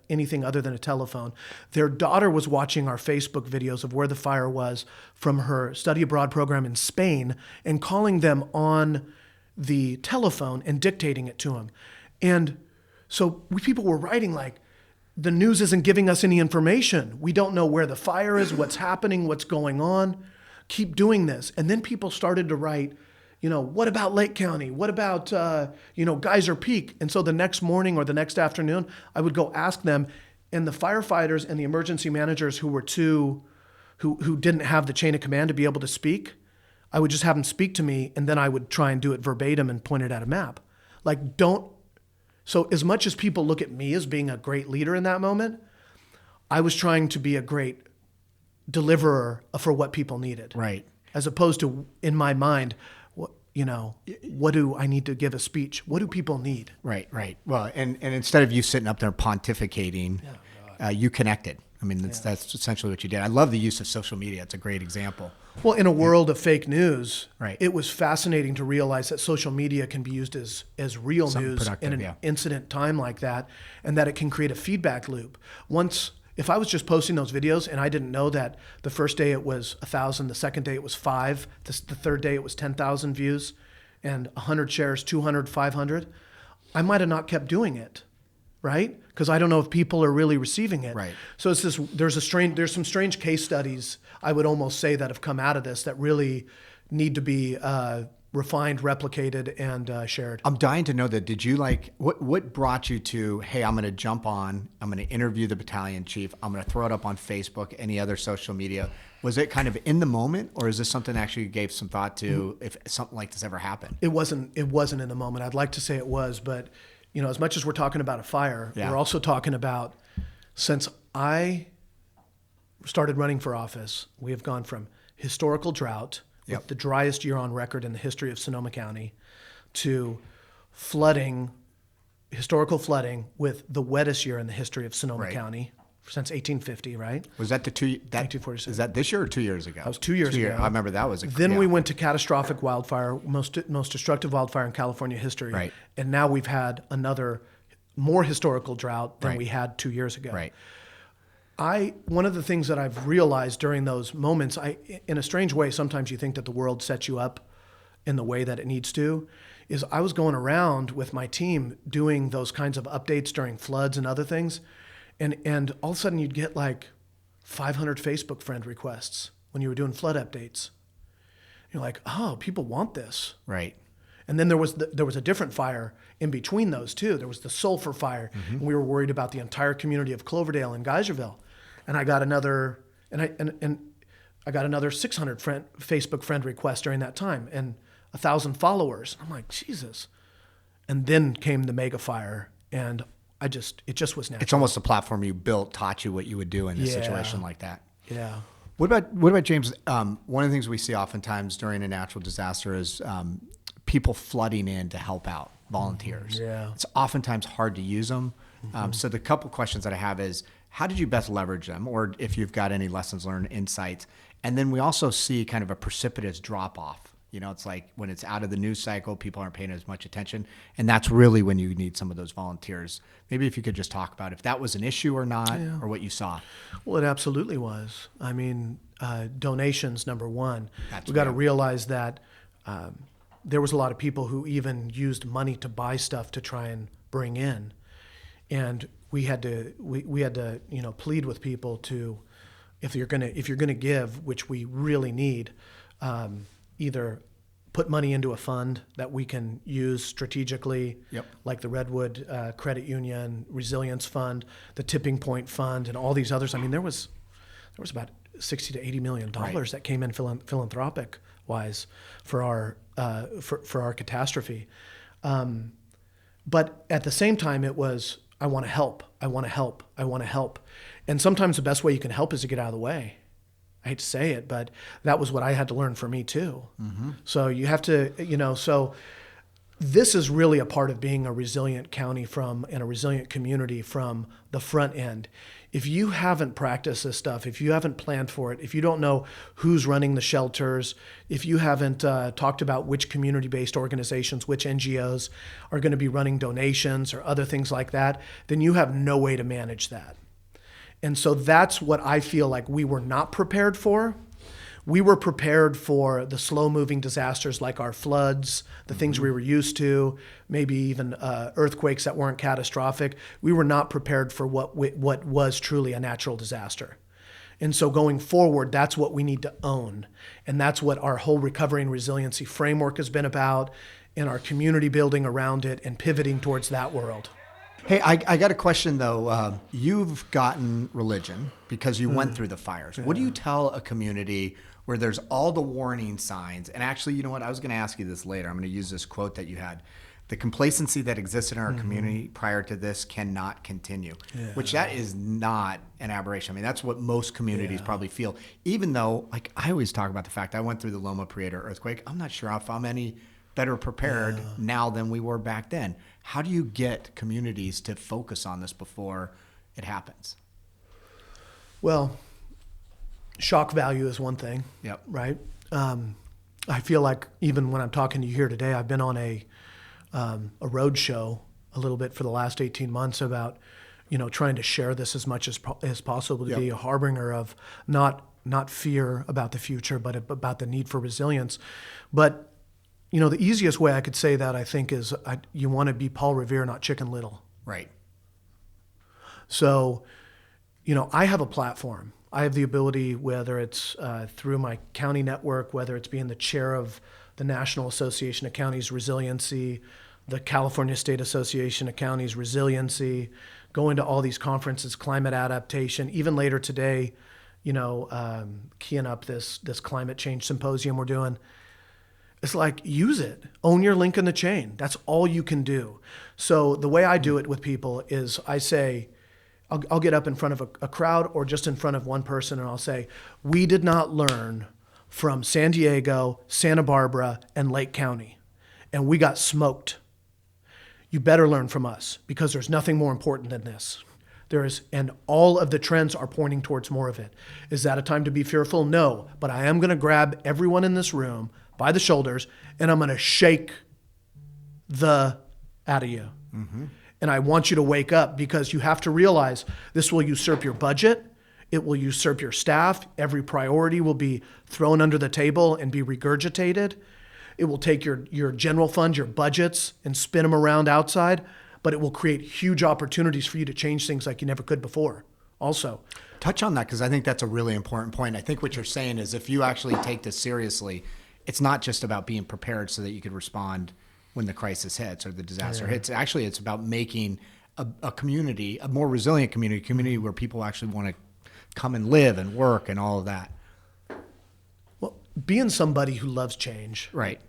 anything other than a telephone. Their daughter was watching our Facebook videos of where the fire was from her study abroad program in Spain and calling them on the telephone and dictating it to them. And so people were writing like, the news isn't giving us any information. We don't know where the fire is, what's happening, what's going on. Keep doing this. And then people started to write, what about Lake County? What about, Geyser Peak? And so the next morning or the next afternoon, I would go ask them, and the firefighters and the emergency managers who didn't have the chain of command to be able to speak, I would just have them speak to me, and then I would try and do it verbatim and point it at a map. So as much as people look at me as being a great leader in that moment, I was trying to be a great deliverer for what people needed. Right. As opposed to, in my mind, what do I need to give a speech? What do people need? Right. Well, and instead of you sitting up there pontificating, you connected. I mean, that's essentially what you did. I love the use of social media. It's a great example. Well, in a world of fake news, Right. It was fascinating to realize that social media can be used as real Something news productive, in an incident time like that, and that it can create a feedback loop. If I was just posting those videos and I didn't know that the first day it was 1,000, the second day it was 5, the third day it was 10,000 views, and 100 shares, 200, 500, I might have not kept doing it, right? Because I don't know if people are really receiving it. Right. So there's some strange case studies, I would almost say, that have come out of this that really need to be refined, replicated, and shared. I'm dying to know that. Did you what brought you to, hey, I'm going to jump on, I'm going to interview the battalion chief, I'm going to throw it up on Facebook, any other social media? Was it kind of in the moment, or is this something actually you gave some thought to if something like this ever happened? It wasn't in the moment. I'd like to say it was, but as much as we're talking about a fire, we're also talking about, since I started running for office, we have gone from historical drought, with the driest year on record in the history of Sonoma County, to historical flooding with the wettest year in the history of Sonoma County since 1850, right? Was that 1846. Is that this year or 2 years ago? That was 2 years ago. I remember that was Then we went to catastrophic wildfire, most destructive wildfire in California history. Right. And now we've had another more historical drought than Right. we had 2 years ago. Right. One of the things that I've realized during those moments, in a strange way, sometimes you think that the world sets you up in the way that it needs to, is I was going around with my team doing those kinds of updates during floods and other things. And all of a sudden you'd get like 500 Facebook friend requests when you were doing flood updates. You're like, oh, people want this. Right. And then there was a different fire in between those two. There was the sulfur fire, and we were worried about the entire community of Cloverdale and Geyserville. And I got another, I got another 600 Facebook friend requests during that time, and 1,000 followers. I'm like, Jesus. And then came the mega fire, and it just was natural. It's almost the platform you built taught you what you would do in a situation like that. Yeah. What about James? One of the things we see oftentimes during a natural disaster is people flooding in to help out, volunteers. Yeah. It's oftentimes hard to use them. So the couple questions that I have is, how did you best leverage them? Or if you've got any lessons learned, insights. And then we also see kind of a precipitous drop off. It's like when it's out of the news cycle, people aren't paying as much attention. And that's really when you need some of those volunteers. Maybe if you could just talk about if that was an issue or not, or what you saw. Well, it absolutely was. I mean, donations, number one. That's We've got to real. realize that there was a lot of people who even used money to buy stuff to try and bring in. And we had to plead with people to, if you're gonna give, which we really need, either put money into a fund that we can use strategically, like the Redwood Credit Union Resilience Fund, the Tipping Point Fund, and all these others. I mean, there was about $60 to $80 million that came in philanthropic wise for our catastrophe. But at the same time, it was, I want to help. And sometimes the best way you can help is to get out of the way. I hate to say it, but that was what I had to learn for me too. Mm-hmm. So you have to, so this is really a part of being a resilient county and a resilient community from the front end. If you haven't practiced this stuff, if you haven't planned for it, if you don't know who's running the shelters, if you haven't talked about which community-based organizations, which NGOs are going to be running donations or other things like that, then you have no way to manage that. And so that's what I feel like we were not prepared for. We were prepared for the slow-moving disasters like our floods, the things we were used to, maybe even earthquakes that weren't catastrophic. We were not prepared for what was truly a natural disaster. And so going forward, that's what we need to own. And that's what our whole recovery and resiliency framework has been about, and our community building around it and pivoting towards that world. Hey, I got a question though. You've gotten religion because you went through the fires. Yeah. What do you tell a community where there's all the warning signs? And actually, you know what? I was going to ask you this later. I'm going to use this quote that you had. The complacency that existed in our community prior to this cannot continue, which that is not an aberration. I mean, that's what most communities probably feel, even though, like, I always talk about the fact I went through the Loma Prieta earthquake. I'm not sure if I'm any better prepared now than we were back then. How do you get communities to focus on this before it happens? Well, shock value is one thing, right? I feel like even when I'm talking to you here today, I've been on a road show a little bit for the last 18 months about, trying to share this as much as possible to be a harbinger of not fear about the future, but about the need for resilience. But the easiest way I could say that, I think, is you want to be Paul Revere, not Chicken Little. Right. So, I have a platform. I have the ability, whether it's through my county network, whether it's being the chair of the National Association of Counties Resiliency, the California State Association of Counties Resiliency, going to all these conferences, climate adaptation, even later today, keying up this climate change symposium we're doing. It's like, use it. Own your link in the chain. That's all you can do. So the way I do it with people is I say, I'll get up in front of a crowd or just in front of one person, and I'll say, we did not learn from San Diego, Santa Barbara, and Lake County, and we got smoked. You better learn from us, because there's nothing more important than this. And all of the trends are pointing towards more of it. Is that a time to be fearful? No, but I am going to grab everyone in this room by the shoulders, and I'm going to shake the out of you. Mm-hmm. And I want you to wake up, because you have to realize this will usurp your budget. It will usurp your staff. Every priority will be thrown under the table and be regurgitated. It will take your general fund, your budgets, and spin them around outside, but it will create huge opportunities for you to change things like you never could before also. Touch on that, because I think that's a really important point. I think what you're saying is, if you actually take this seriously, it's not just about being prepared so that you could respond when the crisis hits or the disaster hits. Actually, it's about making a community, a more resilient community where people actually want to come and live and work and all of that. Well, being somebody who loves change, right?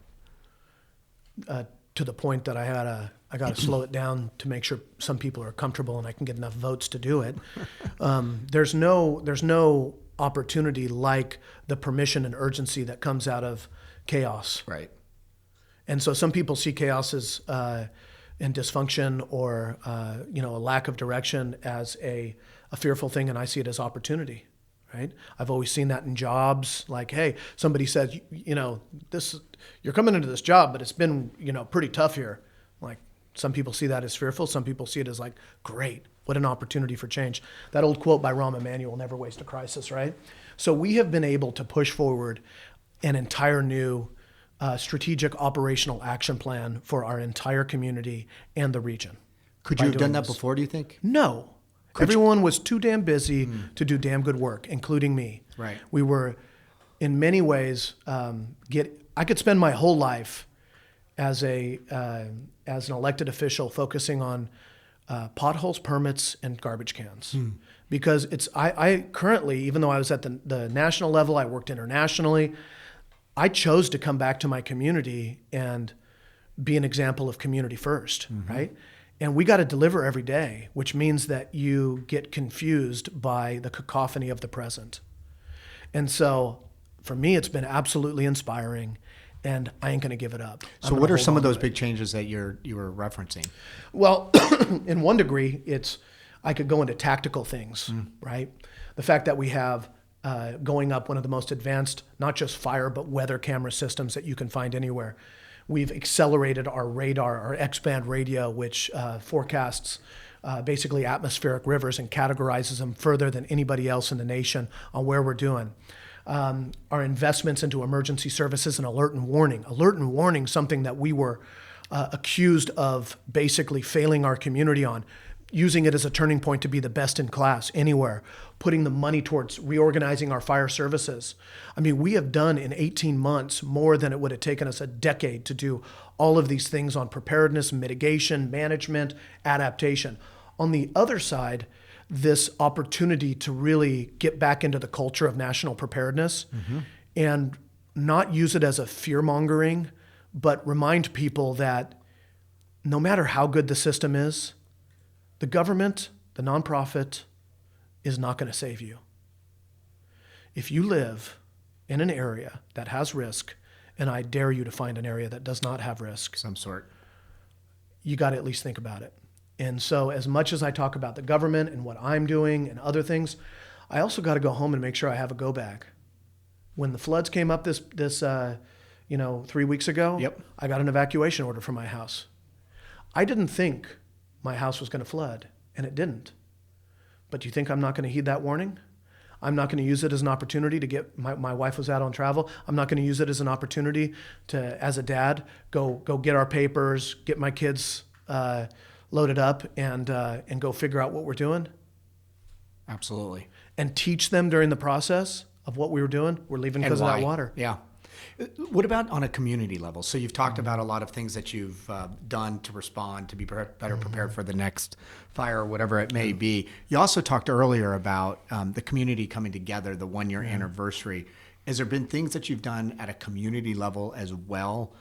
To the point that I got to slow it down to make sure some people are comfortable and I can get enough votes to do it. There's no opportunity like the permission and urgency that comes out of chaos. Right. And so some people see chaos as and dysfunction or a lack of direction as a fearful thing, and I see it as opportunity. Right? I've always seen that in jobs. Like, hey, somebody says, you're coming into this job, but it's been pretty tough here. Like, some people see that as fearful. Some people see it as like, great, what an opportunity for change. That old quote by Rahm Emanuel, never waste a crisis, right? So we have been able to push forward an entire new strategic operational action plan for our entire community and the region. Could you have done that before, do you think? No. Everyone was too damn busy to do damn good work, including me. Right. We were, in many ways, I could spend my whole life as an elected official focusing on potholes, permits, and garbage cans. Because I currently, even though I was at the national level, I worked internationally, I chose to come back to my community and be an example of community first, right? And we got to deliver every day, which means that you get confused by the cacophony of the present. And so for me, it's been absolutely inspiring, and I ain't going to give it up. So what are some of those big changes that you were referencing? Well, in one degree, I could go into tactical things, right? The fact that we have going up one of the most advanced, not just fire, but weather camera systems that you can find anywhere. We've accelerated our radar, our X-band radio, which forecasts basically atmospheric rivers and categorizes them further than anybody else in the nation on where we're doing. Our investments into emergency services and alert and warning. Alert and warning, something that we were accused of basically failing our community on, using it as a turning point to be the best in class anywhere, putting the money towards reorganizing our fire services. I mean, we have done in 18 months more than it would have taken us a decade to do all of these things on preparedness, mitigation, management, adaptation. On the other side, this opportunity to really get back into the culture of national preparedness and not use it as a fear-mongering, but remind people that no matter how good the system is, the government, the nonprofit, is not going to save you. If you live in an area that has risk, and I dare you to find an area that does not have risk, Some sort. you got to at least think about it. And so as much as I talk about the government and what I'm doing and other things, I also got to go home and make sure I have a go bag. When the floods came up this 3 weeks ago, I got an evacuation order for my house. I didn't think my house was going to flood, and it didn't. But do you think I'm not going to heed that warning? I'm not going to use it as an opportunity to get, my wife was out on travel. I'm not going to use it as an opportunity to, as a dad, go get our papers, get my kids loaded up, and go figure out what we're doing. Absolutely. And teach them during the process of what we were doing. We're leaving because of that water. Yeah. What about on a community level? So you've talked about a lot of things that you've done to respond, to be better prepared for the next fire or whatever it may be. You also talked earlier about the community coming together, the 1-year anniversary. Has there been things that you've done at a community level as well,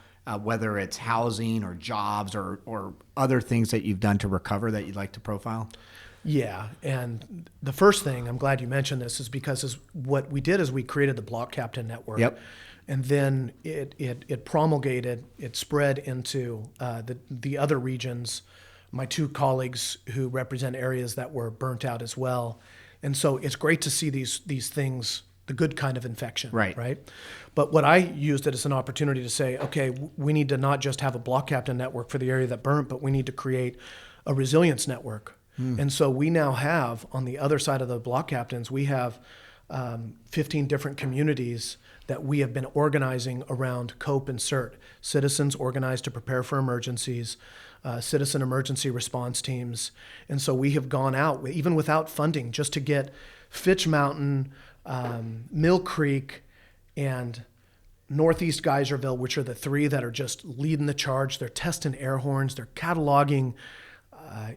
whether it's housing or jobs or other things that you've done to recover that you'd like to profile? Yeah, and the first thing, I'm glad you mentioned this, is because what we did is we created the Block Captain Network. Yep. And then it promulgated, it spread into the other regions, my 2 colleagues who represent areas that were burnt out as well. And so it's great to see these things, the good kind of infection, right? But what I used it as an opportunity to say, okay, we need to not just have a Block Captain Network for the area that burnt, but we need to create a resilience network. And so we now have, on the other side of the Block Captains, we have 15 different communities that we have been organizing around COPE and CERT, citizens organized to prepare for emergencies, citizen emergency response teams. And so we have gone out, even without funding, just to get Fitch Mountain, Mill Creek, and Northeast Geyserville, which are the 3 that are just leading the charge. They're testing air horns, they're cataloging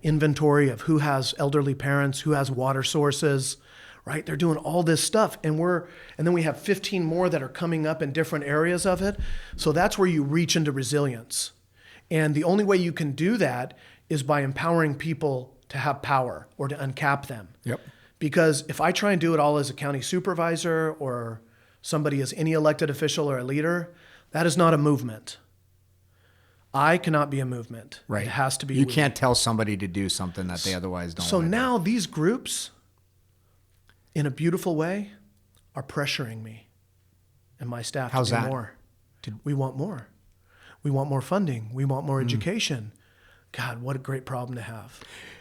inventory of who has elderly parents, who has water sources, right? They're doing all this stuff, and then we have 15 more that are coming up in different areas of it. So that's where you reach into resilience. And the only way you can do that is by empowering people to have power or to uncap them. Yep. Because if I try and do it all as a county supervisor or somebody as any elected official or a leader, that is not a movement. I cannot be a movement. Right. It has to be. You can't tell somebody to do something that they otherwise don't. So want to now these groups, in a beautiful way, are pressuring me and my staff to do more. We want more. We want more funding. We want more education. God, what a great problem to have.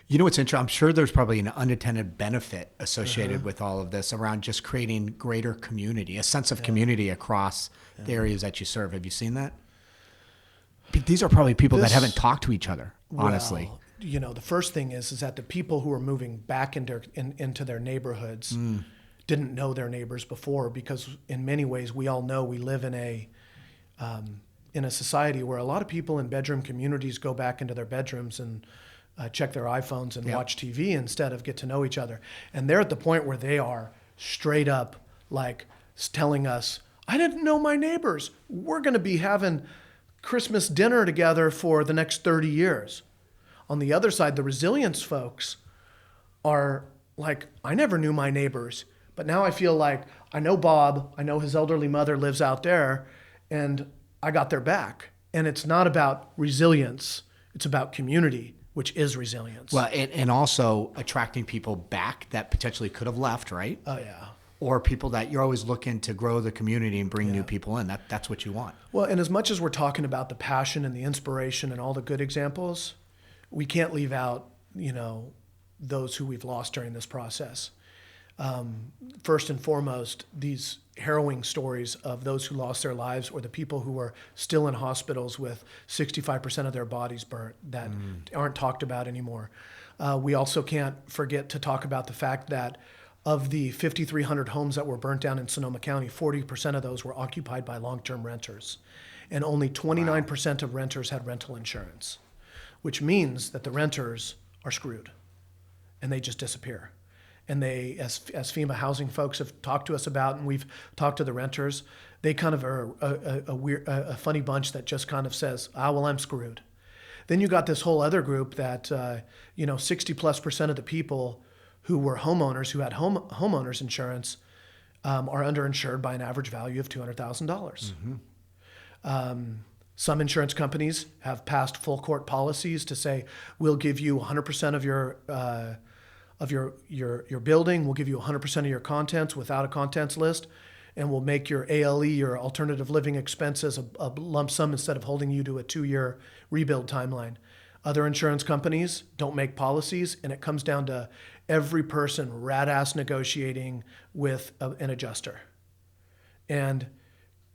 You know what's interesting? I'm sure there's probably an unintended benefit associated with all of this around just creating greater community, a sense of community across the areas that you serve. Have you seen that? These are probably people that haven't talked to each other, honestly. Well, you know, the first thing is that the people who are moving back into their neighborhoods didn't know their neighbors before, because in many ways we all know we live in a society where a lot of people in bedroom communities go back into their bedrooms and check their iPhones and watch TV instead of get to know each other. And they're at the point where they are straight up like telling us, I didn't know my neighbors. We're going to be having Christmas dinner together for the next 30 years. On the other side, the resilience folks are like, I never knew my neighbors, but now I feel like I know Bob, I know his elderly mother lives out there, and I got their back. And it's not about resilience, it's about community, which is resilience. Well, and also attracting people back that potentially could have left, right? Oh, yeah. Or people that you're always looking to grow the community and bring new people in. That's what you want. Well, and as much as we're talking about the passion and the inspiration and all the good examples, we can't leave out, you know, those who we've lost during this process. First and foremost, these harrowing stories of those who lost their lives, or the people who are still in hospitals with 65% of their bodies burnt that aren't talked about anymore. We also can't forget to talk about the fact that of the 5,300 homes that were burnt down in Sonoma County, 40% of those were occupied by long-term renters. And only 29% of renters had rental insurance, which means that the renters are screwed and they just disappear. And they, as FEMA housing folks have talked to us about, and we've talked to the renters, they kind of are a funny bunch that just kind of says, well, I'm screwed. Then you got this whole other group that, 60+% of the people who were homeowners, who had homeowners insurance, are underinsured by an average value of $200,000. Some insurance companies have passed full court policies to say, we'll give you 100% of your building, we'll give you 100% of your contents without a contents list, and we'll make your ALE, your alternative living expenses, a lump sum instead of holding you to a 2-year rebuild timeline. Other insurance companies don't make policies, and it comes down to every person rat-ass negotiating with an adjuster. And,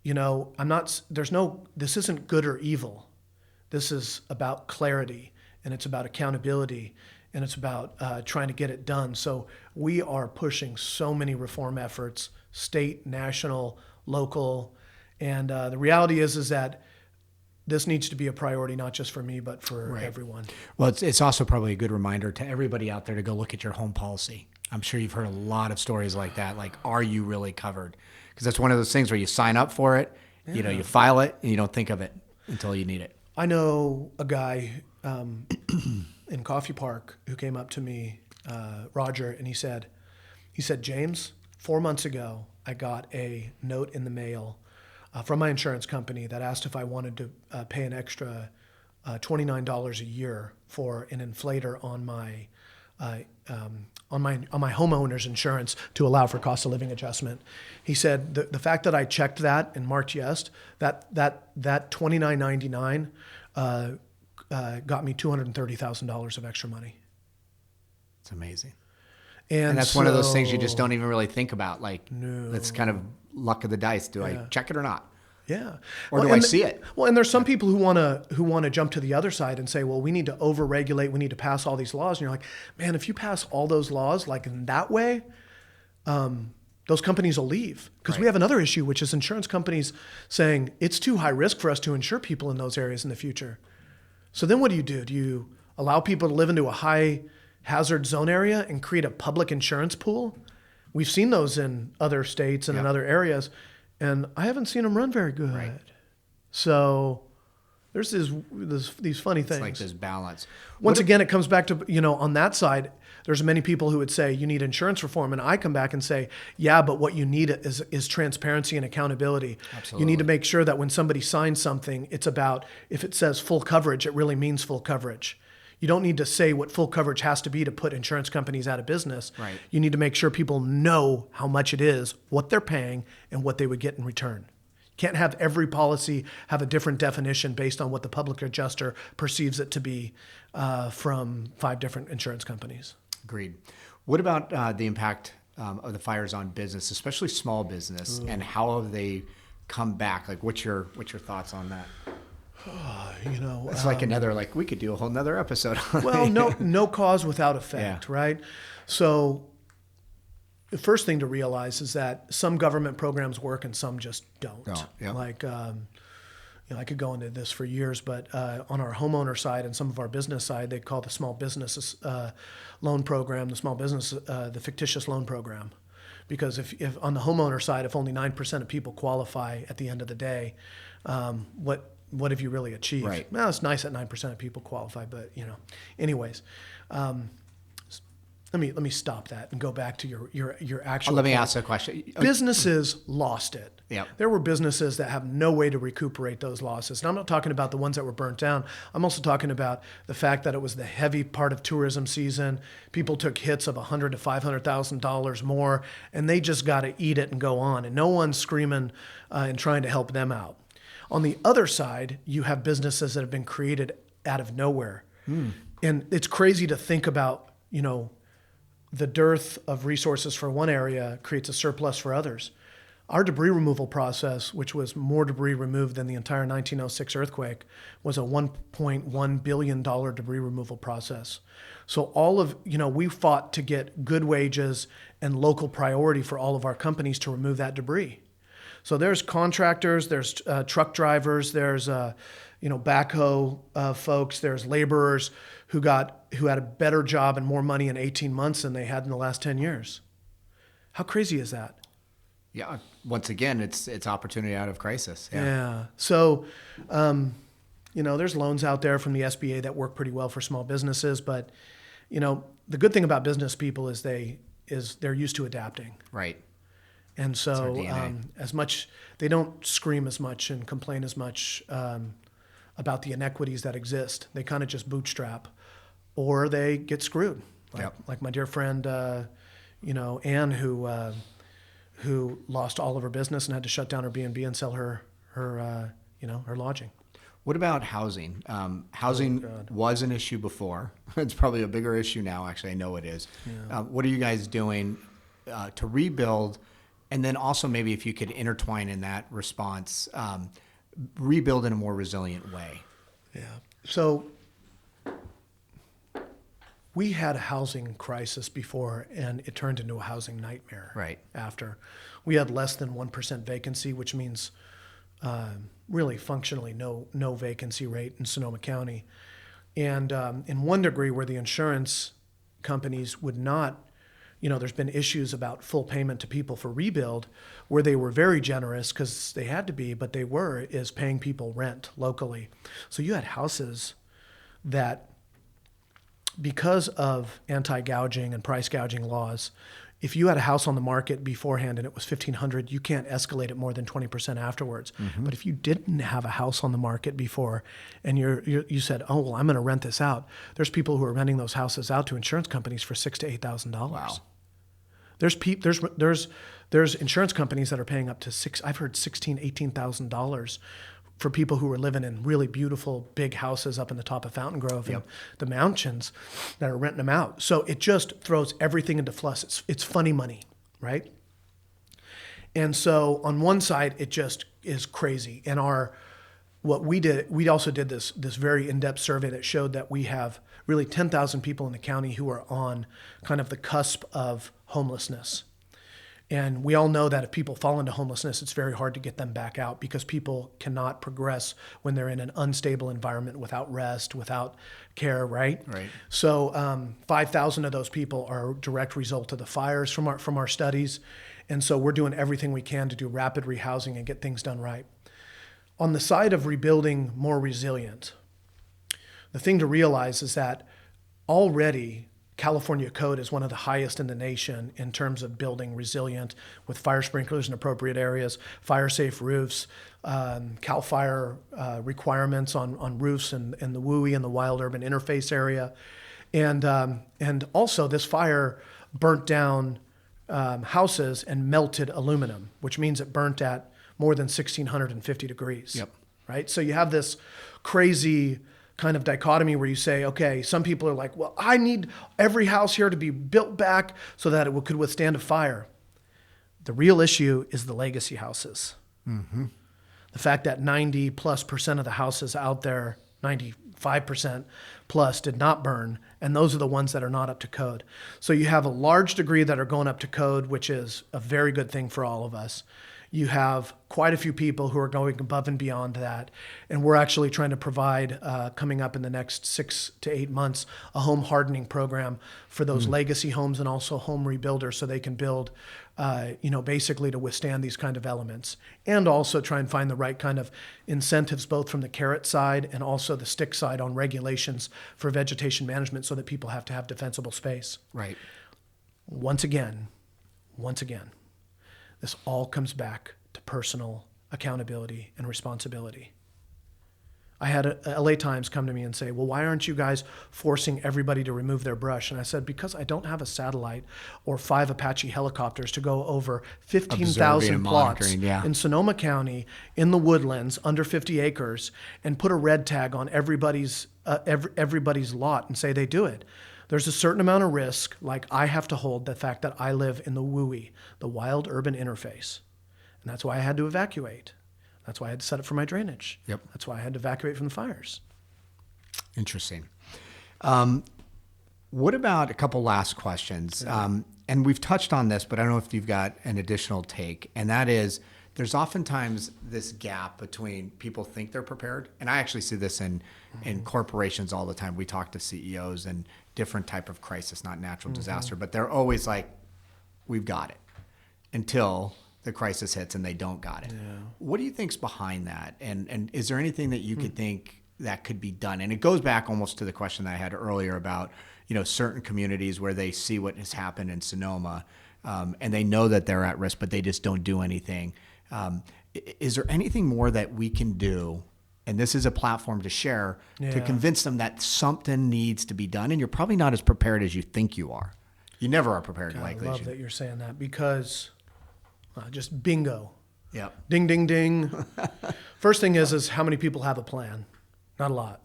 you know, this isn't good or evil. This is about clarity, and it's about accountability, and it's about trying to get it done. So we are pushing so many reform efforts, state, national, local, and the reality is that this needs to be a priority, not just for me, but for everyone. Well, it's also probably a good reminder to everybody out there to go look at your home policy. I'm sure you've heard a lot of stories like that. Like, are you really covered? Because that's one of those things where you sign up for it, you know, you file it, and you don't think of it until you need it. I know a guy in Coffee Park who came up to me, Roger, and he said, James, 4 months ago, I got a note in the mail from my insurance company that asked if I wanted to pay an extra $29 a year for an inflator on my homeowner's insurance to allow for cost of living adjustment. He said the fact that I checked that and marked yes, that $29.99 got me $230,000 of extra money. It's amazing. And that's one of those things you just don't even really think about. Like, that's kind of luck of the dice. Do I check it or not? Yeah. Or do I see it? Well, and there's some people who want to jump to the other side and say, well, we need to overregulate. We need to pass all these laws. And you're like, man, if you pass all those laws like in that way, those companies will leave. Because we have another issue, which is insurance companies saying it's too high risk for us to insure people in those areas in the future. So then what do? Do you allow people to live into a high hazard zone area and create a public insurance pool? We've seen those in other states and in other areas, and I haven't seen them run very good. Right. So there's these funny things. It's like this balance. Once again, it comes back to, on that side, there's many people who would say you need insurance reform, and I come back and say, yeah, but what you need is transparency and accountability. Absolutely. You need to make sure that when somebody signs something, it's about, if it says full coverage, it really means full coverage. You don't need to say what full coverage has to be to put insurance companies out of business. Right. You need to make sure people know how much it is, what they're paying, and what they would get in return. Can't have every policy have a different definition based on what the public adjuster perceives it to be from 5 different insurance companies. Agreed. What about the impact of the fires on business, especially small business, and how have they come back? Like, what's your thoughts on that? It's like another, like, we could do a whole nother episode on well, no cause without effect, right? So the first thing to realize is that some government programs work and some just don't. Yeah. Like, I could go into this for years, but on our homeowner side and some of our business side, they call the small business loan program, the fictitious loan program. Because if on the homeowner side, if only 9% of people qualify at the end of the day, what have you really achieved? Right. Well, it's nice that 9% of people qualify, but anyways, let me stop that and go back to your actual. Let me ask a question. Businesses lost it. Yeah. There were businesses that have no way to recuperate those losses. And I'm not talking about the ones that were burnt down. I'm also talking about the fact that it was the heavy part of tourism season. People took hits of $100,000 to $500,000 more, and they just got to eat it and go on. And no one's screaming and trying to help them out. On the other side, you have businesses that have been created out of nowhere. And it's crazy to think about, the dearth of resources for one area creates a surplus for others. Our debris removal process, which was more debris removed than the entire 1906 earthquake, was a $1.1 billion debris removal process. So we fought to get good wages and local priority for all of our companies to remove that debris. So there's contractors, there's truck drivers, there's backhoe folks, there's laborers who had a better job and more money in 18 months than they had in the last 10 years. How crazy is that? Yeah. Once again, it's opportunity out of crisis. Yeah. So, there's loans out there from the SBA that work pretty well for small businesses, but the good thing about business people is they're used to adapting. Right. And so as much, they don't scream as much and complain as much about the inequities that exist. They kind of just bootstrap, or they get screwed. Like my dear friend, Ann, who lost all of her business and had to shut down her B&B and sell her lodging. What about housing? Housing was an issue before. It's probably a bigger issue now. Actually, I know it is. Yeah. What are you guys doing to rebuild? And then also maybe if you could intertwine in that response, rebuild in a more resilient way. Yeah. So we had a housing crisis before, and it turned into a housing nightmare. Right. After. We had less than 1% vacancy, which means really functionally no vacancy rate in Sonoma County. And in one degree where the insurance companies would not, there's been issues about full payment to people for rebuild, where they were very generous because they had to be, but is paying people rent locally. So you had houses that, because of anti-gouging and price gouging laws, if you had a house on the market beforehand and it was $1,500, you can't escalate it more than 20% afterwards. Mm-hmm. But if you didn't have a house on the market before and you said, oh, well, I'm going to rent this out, there's people who are renting those houses out to insurance companies for $6,000 to $8,000. Wow. There's insurance companies that are paying up to I've heard $16,000, $18,000 for people who are living in really beautiful big houses up in the top of Fountain Grove and the mountains that are renting them out. So it just throws everything into flux. It's funny money, right? And so on one side, it just is crazy. And what we did, we also did this very in-depth survey that showed that we have really 10,000 people in the county who are on kind of the cusp of homelessness. And we all know that if people fall into homelessness, it's very hard to get them back out because people cannot progress when they're in an unstable environment without rest, without care, right? Right. So 5,000 of those people are a direct result of the fires from our studies. And so we're doing everything we can to do rapid rehousing and get things done right. On the side of rebuilding more resilient, the thing to realize is that already California code is one of the highest in the nation in terms of building resilient with fire sprinklers in appropriate areas, fire-safe roofs, CAL FIRE requirements on roofs in the WUI and the wild urban interface area. And also this fire burnt down houses and melted aluminum, which means it burnt at more than 1,650 degrees. Yep. Right? So you have this crazy kind of dichotomy where you say, okay, some people are like, well, I need every house here to be built back so that it could withstand a fire. The real issue is the legacy houses. Mm-hmm. The fact that 90+% of the houses out there, 95% plus, did not burn, and those are the ones that are not up to code. So you have a large degree that are going up to code, which is a very good thing for all of us. You have quite a few people who are going above and beyond that. And we're actually trying to provide, coming up in the next 6 to 8 months, a home hardening program for those legacy homes and also home rebuilders so they can build, basically to withstand these kind of elements. And also try and find the right kind of incentives, both from the carrot side and also the stick side on regulations for vegetation management so that people have to have defensible space. Right. Once again, this all comes back to personal accountability and responsibility. I had a LA Times come to me and say, well, why aren't you guys forcing everybody to remove their brush? And I said, because I don't have a satellite or 5 Apache helicopters to go over 15,000 plots in Sonoma County in the woodlands under 50 acres and put a red tag on everybody's lot and say they do it. There's a certain amount of risk, like I have to hold the fact that I live in the WUI, the wild urban interface. And that's why I had to evacuate. That's why I had to set up for my drainage. Yep. That's why I had to evacuate from the fires. Interesting. What about a couple last questions? Yeah. And we've touched on this, but I don't know if you've got an additional take. And that is, there's oftentimes this gap between people think they're prepared. And I actually see this in corporations all the time. We talk to CEOs and different type of crisis, not natural disaster, but they're always like, we've got it, until the crisis hits and they don't got it. Yeah. What do you think's behind that? And is there anything that you could think that could be done? And it goes back almost to the question that I had earlier about, certain communities where they see what has happened in Sonoma, and they know that they're at risk, but they just don't do anything. Is there anything more that we can do? And this is a platform to share, to convince them that something needs to be done. And you're probably not as prepared as you think you are. You never are prepared. God, I love that you're saying that, because just bingo. Yep. Ding, ding, ding. First thing is how many people have a plan? Not a lot.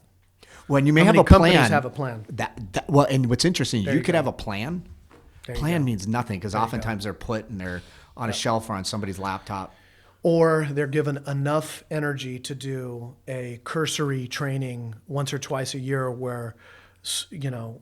When you may have a plan. How many companies have a plan? Well, and what's interesting, you could have a plan. Plan means nothing, because oftentimes they're put and they're on a shelf or on somebody's laptop. Or they're given enough energy to do a cursory training once or twice a year where,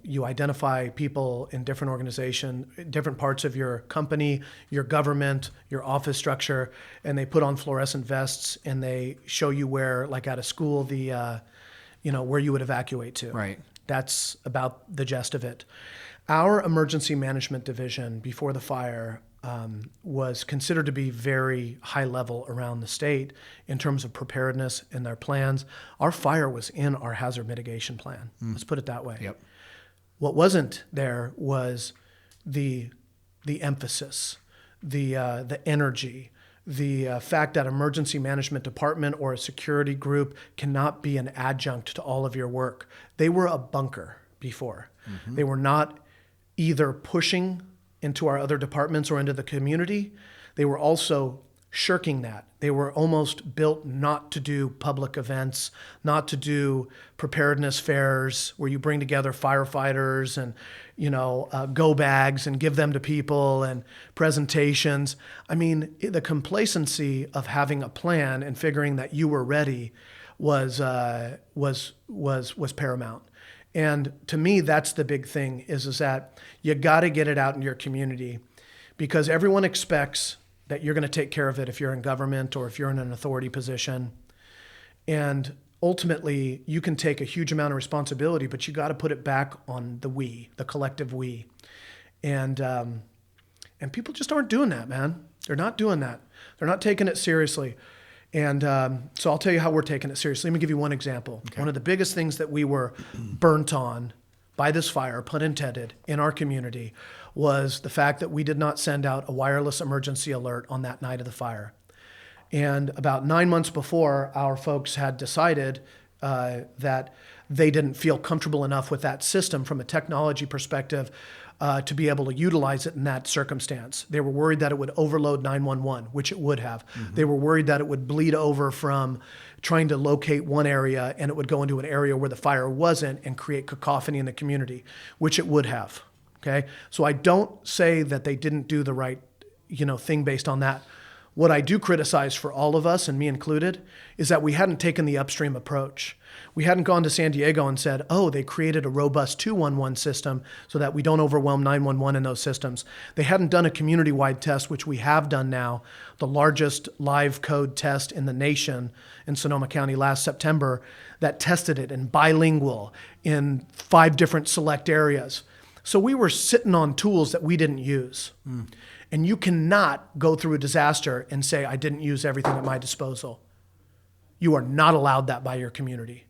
you identify people in different organizations, different parts of your company, your government, your office structure, and they put on fluorescent vests and they show you where, like at a school, where you would evacuate to. Right. That's about the gist of it. Our emergency management division before the fire was considered to be very high level around the state in terms of preparedness and their plans. Our fire was in our hazard mitigation plan. Let's put it that way. Yep. What wasn't there was the emphasis, the energy, the fact that emergency management department or a security group cannot be an adjunct to all of your work. They were a bunker before. They were not either pushing into our other departments or into the community. They were also shirking that. They were almost built not to do public events, not to do preparedness fairs where you bring together firefighters and, go bags and give them to people and presentations. I mean, the complacency of having a plan and figuring that you were ready was paramount. And to me, that's the big thing is that you got to get it out in your community, because everyone expects that you're going to take care of it if you're in government or if you're in an authority position. And ultimately, you can take a huge amount of responsibility, but you got to put it back on the we, the collective we. And people just aren't doing that, man. They're not doing that. They're not taking it seriously. And so I'll tell you how we're taking it seriously. Let me give you one example. Okay. One of the biggest things that we were burnt on by this fire, pun intended, in our community was the fact that we did not send out a wireless emergency alert on that night of the fire. And about 9 months before, our folks had decided that they didn't feel comfortable enough with that system from a technology perspective to be able to utilize it in that circumstance. They were worried that it would overload 911, which it would have. They were worried that it would bleed over from trying to locate one area and it would go into an area where the fire wasn't and create cacophony in the community, which it would have. Okay, so I don't say that they didn't do the right, thing based on that. What I do criticize for all of us, and me included, is that we hadn't taken the upstream approach. We hadn't gone to San Diego and said, oh, they created a robust 211 system so that we don't overwhelm 911 in those systems. They hadn't done a community-wide test, which we have done now, the largest live code test in the nation in Sonoma County last September, that tested it in bilingual in 5 different select areas. So we were sitting on tools that we didn't use. And you cannot go through a disaster and say, I didn't use everything at my disposal. You are not allowed that by your community.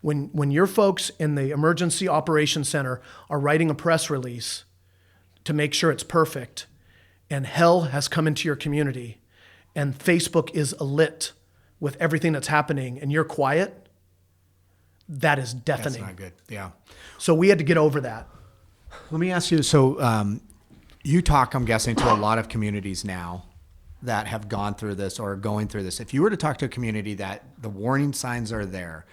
When your folks in the Emergency Operations Center are writing a press release to make sure it's perfect, and hell has come into your community, and Facebook is alit with everything that's happening, and you're quiet, that is deafening. That's not good, yeah. So we had to get over that. Let me ask you, so you talk, I'm guessing, to a lot of communities now that have gone through this or are going through this. If you were to talk to a community that the warning signs are there,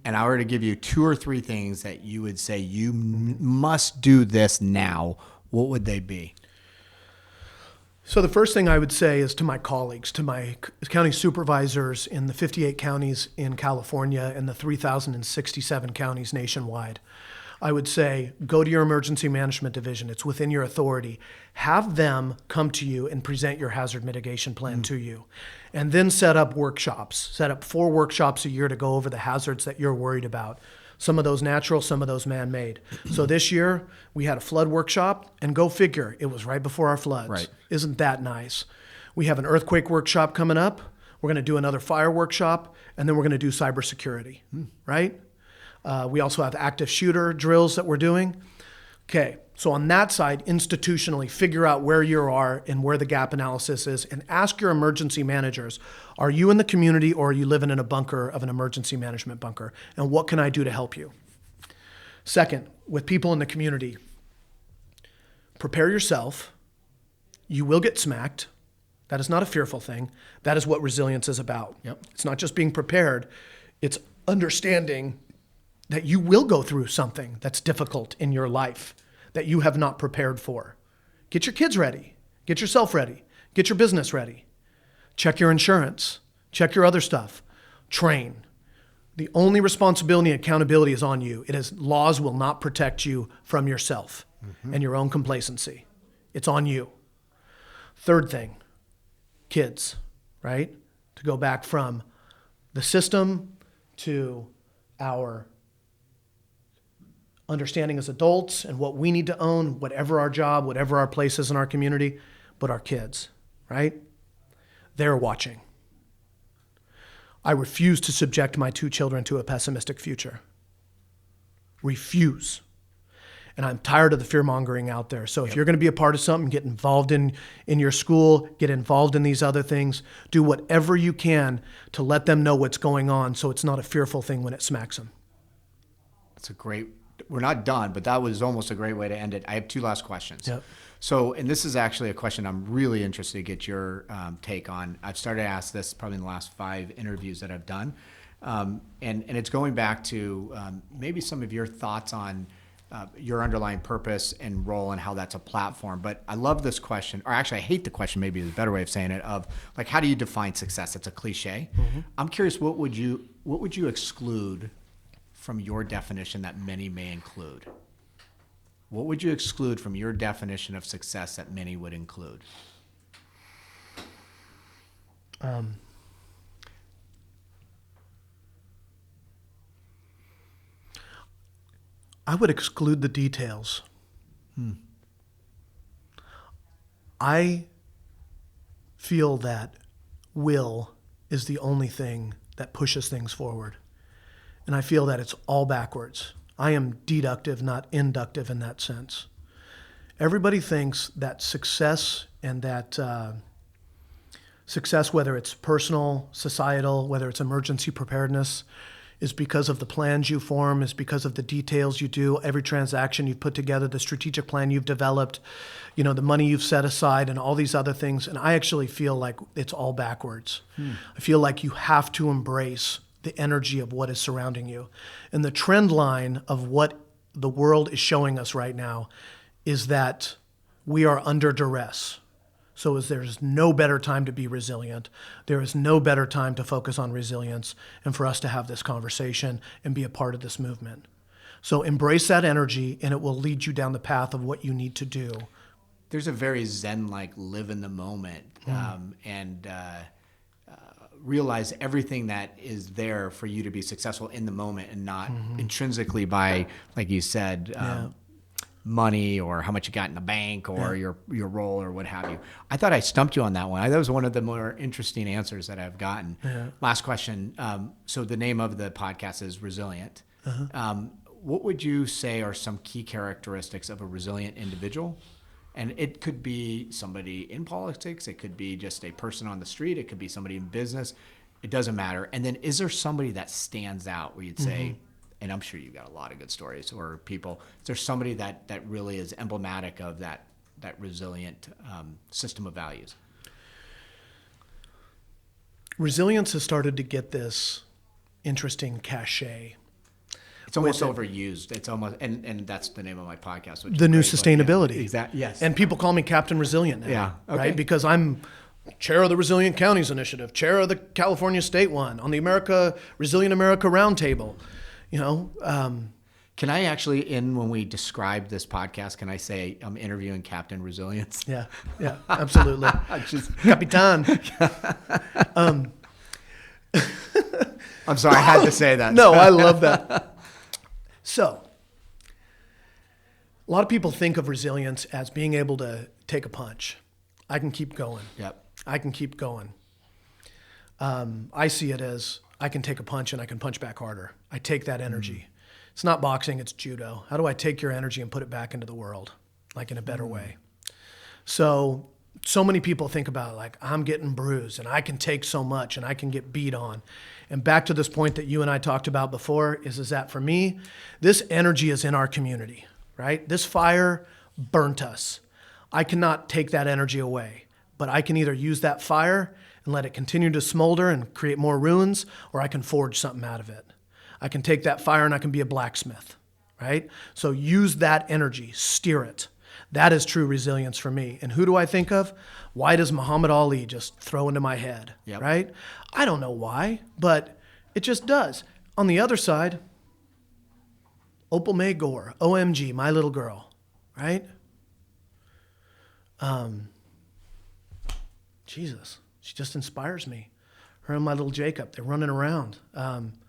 and I were to give you 2 or 3 things that you would say you must do this now, what would they be? So the first thing I would say is to my colleagues, to my county supervisors in the 58 counties in California and the 3,067 counties nationwide, I would say, go to your emergency management division. It's within your authority. Have them come to you and present your hazard mitigation plan to you. And then set up workshops. Set up 4 workshops a year to go over the hazards that you're worried about. Some of those natural, some of those man-made. So this year, we had a flood workshop, and go figure, it was right before our floods. Right. Isn't that nice? We have an earthquake workshop coming up. We're going to do another fire workshop, and then we're going to do cybersecurity, right? We also have active shooter drills that we're doing. Okay, so on that side, institutionally, figure out where you are and where the gap analysis is, and ask your emergency managers, are you in the community or are you living in a bunker of an emergency management bunker? And what can I do to help you? Second, with people in the community, prepare yourself. You will get smacked. That is not a fearful thing. That is what resilience is about. Yep. It's not just being prepared. It's understanding that you will go through something that's difficult in your life that you have not prepared for. Get your kids ready. Get yourself ready. Get your business ready. Check your insurance. Check your other stuff. Train. The only responsibility and accountability is on you. Laws will not protect you from yourself and your own complacency. It's on you. Third thing, kids, right? To go back from the system to our understanding as adults and what we need to own, whatever our job, whatever our place is in our community, but our kids, right? They're watching. I refuse to subject my 2 children to a pessimistic future. Refuse. And I'm tired of the fear-mongering out there. So if you're going to be a part of something, get involved in your school, get involved in these other things, do whatever you can to let them know what's going on so it's not a fearful thing when it smacks them. That's a great, we're not done, but that was almost a great way to end it. I have 2 last questions. Yep. So, and this is actually a question I'm really interested to get your take on. I've started to ask this probably in the last 5 interviews that I've done. And it's going back to maybe some of your thoughts on your underlying purpose and role and how that's a platform. But I love this question, or actually I hate the question, maybe is a better way of saying it, of like, how do you define success? It's a cliche. I'm curious, what would you exclude from your definition that many may include? What would you exclude from your definition of success that many would include? I would exclude the details. I feel that will is the only thing that pushes things forward. And I feel that it's all backwards. I am deductive, not inductive in that sense. Everybody thinks that success and that success, whether it's personal, societal, whether it's emergency preparedness, is because of the plans you form, is because of the details you do, every transaction you've put together, the strategic plan you've developed, the money you've set aside and all these other things. And I actually feel like it's all backwards. I feel like you have to embrace the energy of what is surrounding you. And the trend line of what the world is showing us right now is that we are under duress. So there's no better time to be resilient. There is no better time to focus on resilience and for us to have this conversation and be a part of this movement. So embrace that energy, and it will lead you down the path of what you need to do. There's a very Zen-like live in the moment and realize everything that is there for you to be successful in the moment and not intrinsically by, like you said, money or how much you got in the bank or your role or what have you. I thought I stumped you on that one. That was one of the more interesting answers that I've gotten. Last question. So the name of the podcast is Resilient. What would you say are some key characteristics of a resilient individual? And it could be somebody in politics. It could be just a person on the street. It could be somebody in business. It doesn't matter. And then is there somebody that stands out where you'd say, and I'm sure you've got a lot of good stories or people, is there somebody that really is emblematic of that resilient system of values? Resilience has started to get this interesting cachet. It's almost overused. It's almost, and that's the name of my podcast. Which the new sustainability. Yeah, exactly. Yes. And people call me Captain Resilient now. Yeah. Okay. Right? Because I'm chair of the Resilient Counties Initiative, chair of the California State one, on the Resilient America Roundtable. Can I actually, when we describe this podcast, can I say I'm interviewing Captain Resilience? Yeah, absolutely. Capitan. I'm sorry, I had to say that. No, I love that. So, a lot of people think of resilience as being able to take a punch. I can keep going. Yep. I can keep going. I see it as I can take a punch and I can punch back harder. I take that energy. It's not boxing, it's judo. How do I take your energy and put it back into the world, like in a better way? So many people think about like, I'm getting bruised and I can take so much and I can get beat on. And back to this point that you and I talked about before is that for me, this energy is in our community, right? This fire burnt us. I cannot take that energy away, but I can either use that fire and let it continue to smolder and create more ruins, or I can forge something out of it. I can take that fire and I can be a blacksmith, right? So use that energy, steer it. That is true resilience for me. And who do I think of? Why does Muhammad Ali just throw into my head, right? I don't know why, but it just does. On the other side, Opal May Gore, OMG, my little girl, right? Jesus, she just inspires me. Her and my little Jacob, they're running around.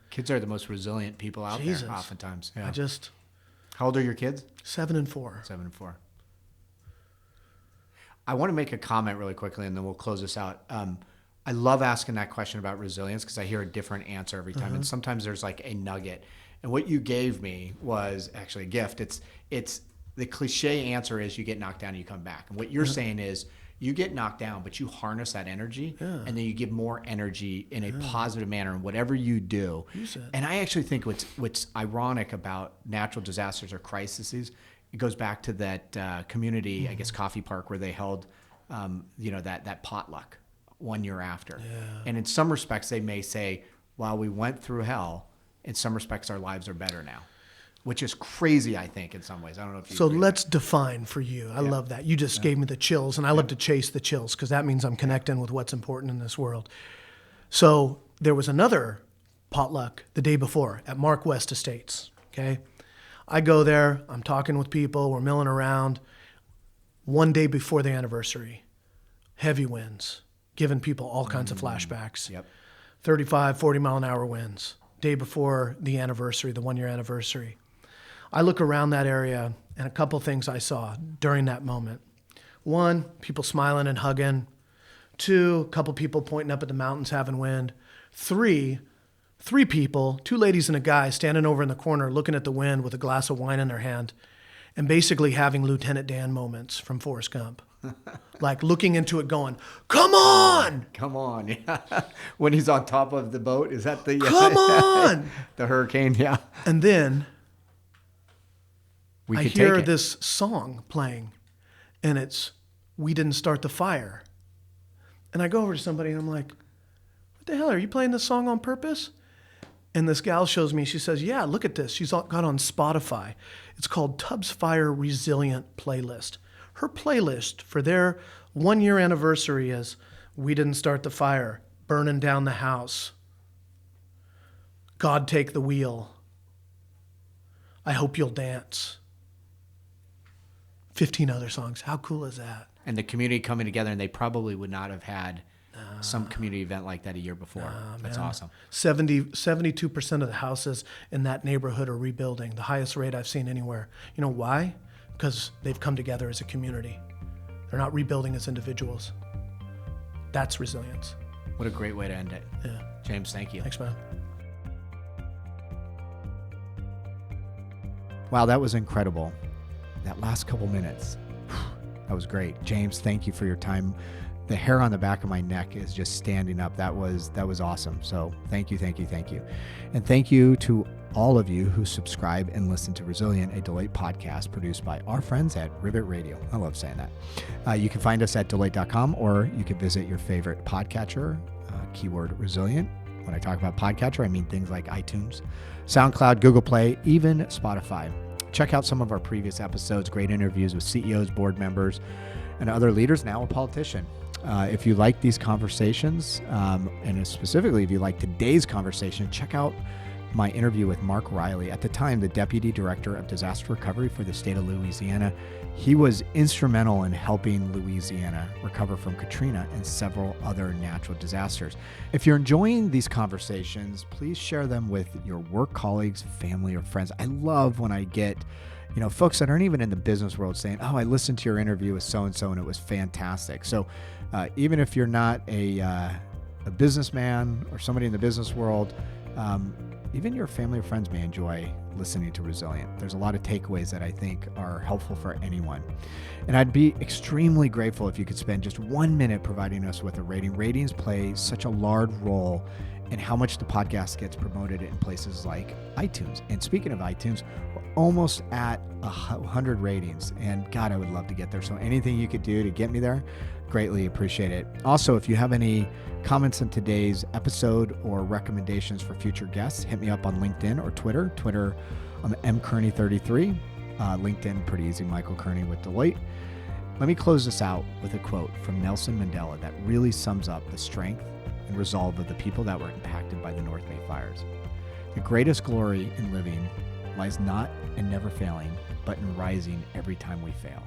Kids are the most resilient people out there, oftentimes. Yeah. How old are your kids? 7 and 4. 7 and 4. I want to make a comment really quickly, and then we'll close this out. I love asking that question about resilience because I hear a different answer every time, and sometimes there's like a nugget. And what you gave me was actually a gift. It's the cliche answer is you get knocked down and you come back. And what you're saying is you get knocked down, but you harness that energy, and then you give more energy in a positive manner in whatever you do. And I actually think what's ironic about natural disasters or crises, it goes back to that community, I guess, coffee park where they held, that potluck 1 year after. Yeah. And in some respects, they may say, while we went through hell, in some respects, our lives are better now. Which is crazy, I think, in some ways. I don't know if you So agree let's define for you. I love that. You just gave me the chills, and I love to chase the chills because that means I'm connecting with what's important in this world. So there was another potluck the day before at Mark West Estates, okay? I go there. I'm talking with people. We're milling around. One day before the anniversary, heavy winds, giving people all kinds of flashbacks. 35, 40-mile-an-hour winds. Day before the anniversary, the 1-year anniversary. I look around that area, and a couple things I saw during that moment. 1, people smiling and hugging. 2, a couple people pointing up at the mountains having wind. 3 people, 2 ladies and a guy standing over in the corner looking at the wind with a glass of wine in their hand and basically having Lieutenant Dan moments from Forrest Gump. like looking into it going, come on, Come on. Yeah. When he's on top of the boat, is that the come on. the hurricane? Yeah. And then We I could hear take it. this song playing, and it's We Didn't Start the Fire. And I go over to somebody and I'm like, what the hell, are you playing this song on purpose? And this gal shows me, she says, yeah, look at this. She's got on Spotify. It's called Tubbs Fire Resilient Playlist. Her playlist for their 1-year anniversary is We Didn't Start the Fire, Burning Down the House, God Take the Wheel, I Hope You'll Dance. 15 other songs. How cool is that? And the community coming together, and they probably would not have had some community event like that a year before. That's awesome. 72% of the houses in that neighborhood are rebuilding, the highest rate I've seen anywhere. You know why? Because they've come together as a community. They're not rebuilding as individuals. That's resilience. What a great way to end it. Yeah. James, thank you. Thanks, man. Wow, that was incredible. That last couple minutes, that was great. James, thank you for your time. The hair on the back of my neck is just standing up. That was awesome. So thank you. And thank you to all of you who subscribe and listen to Resilient, a Deloitte podcast produced by our friends at Rivet Radio. I love saying that. You can find us at Deloitte.com, or you can visit your favorite podcatcher, keyword Resilient. When I talk about podcatcher, I mean things like iTunes, SoundCloud, Google Play, even Spotify. Check out some of our previous episodes, great interviews with CEOs, board members, and other leaders, now a politician. If you like these conversations, and specifically if you like today's conversation, check out my interview with Mark Riley, at the time the Deputy Director of Disaster Recovery for the state of Louisiana. He was instrumental in helping Louisiana recover from Katrina and several other natural disasters. If you're enjoying these conversations, please share them with your work colleagues, family, or friends. I love when I get folks that aren't even in the business world saying, oh, I listened to your interview with so-and-so and it was fantastic. So even if you're not a businessman or somebody in the business world, even your family or friends may enjoy listening to Resilient. There's a lot of takeaways that I think are helpful for anyone. And I'd be extremely grateful if you could spend just 1 minute providing us with a rating. Ratings play such a large role in how much the podcast gets promoted in places like iTunes. And speaking of iTunes, we're almost at 100 ratings. And God, I would love to get there. So anything you could do to get me there, greatly appreciate it. Also, if you have any comments on today's episode or recommendations for future guests, hit me up on LinkedIn or Twitter. Twitter, I'm mkearney33. LinkedIn, pretty easy, Michael Kearney with Deloitte. Let me close this out with a quote from Nelson Mandela that really sums up the strength and resolve of the people that were impacted by the North Bay fires. The greatest glory in living lies not in never failing, but in rising every time we fail.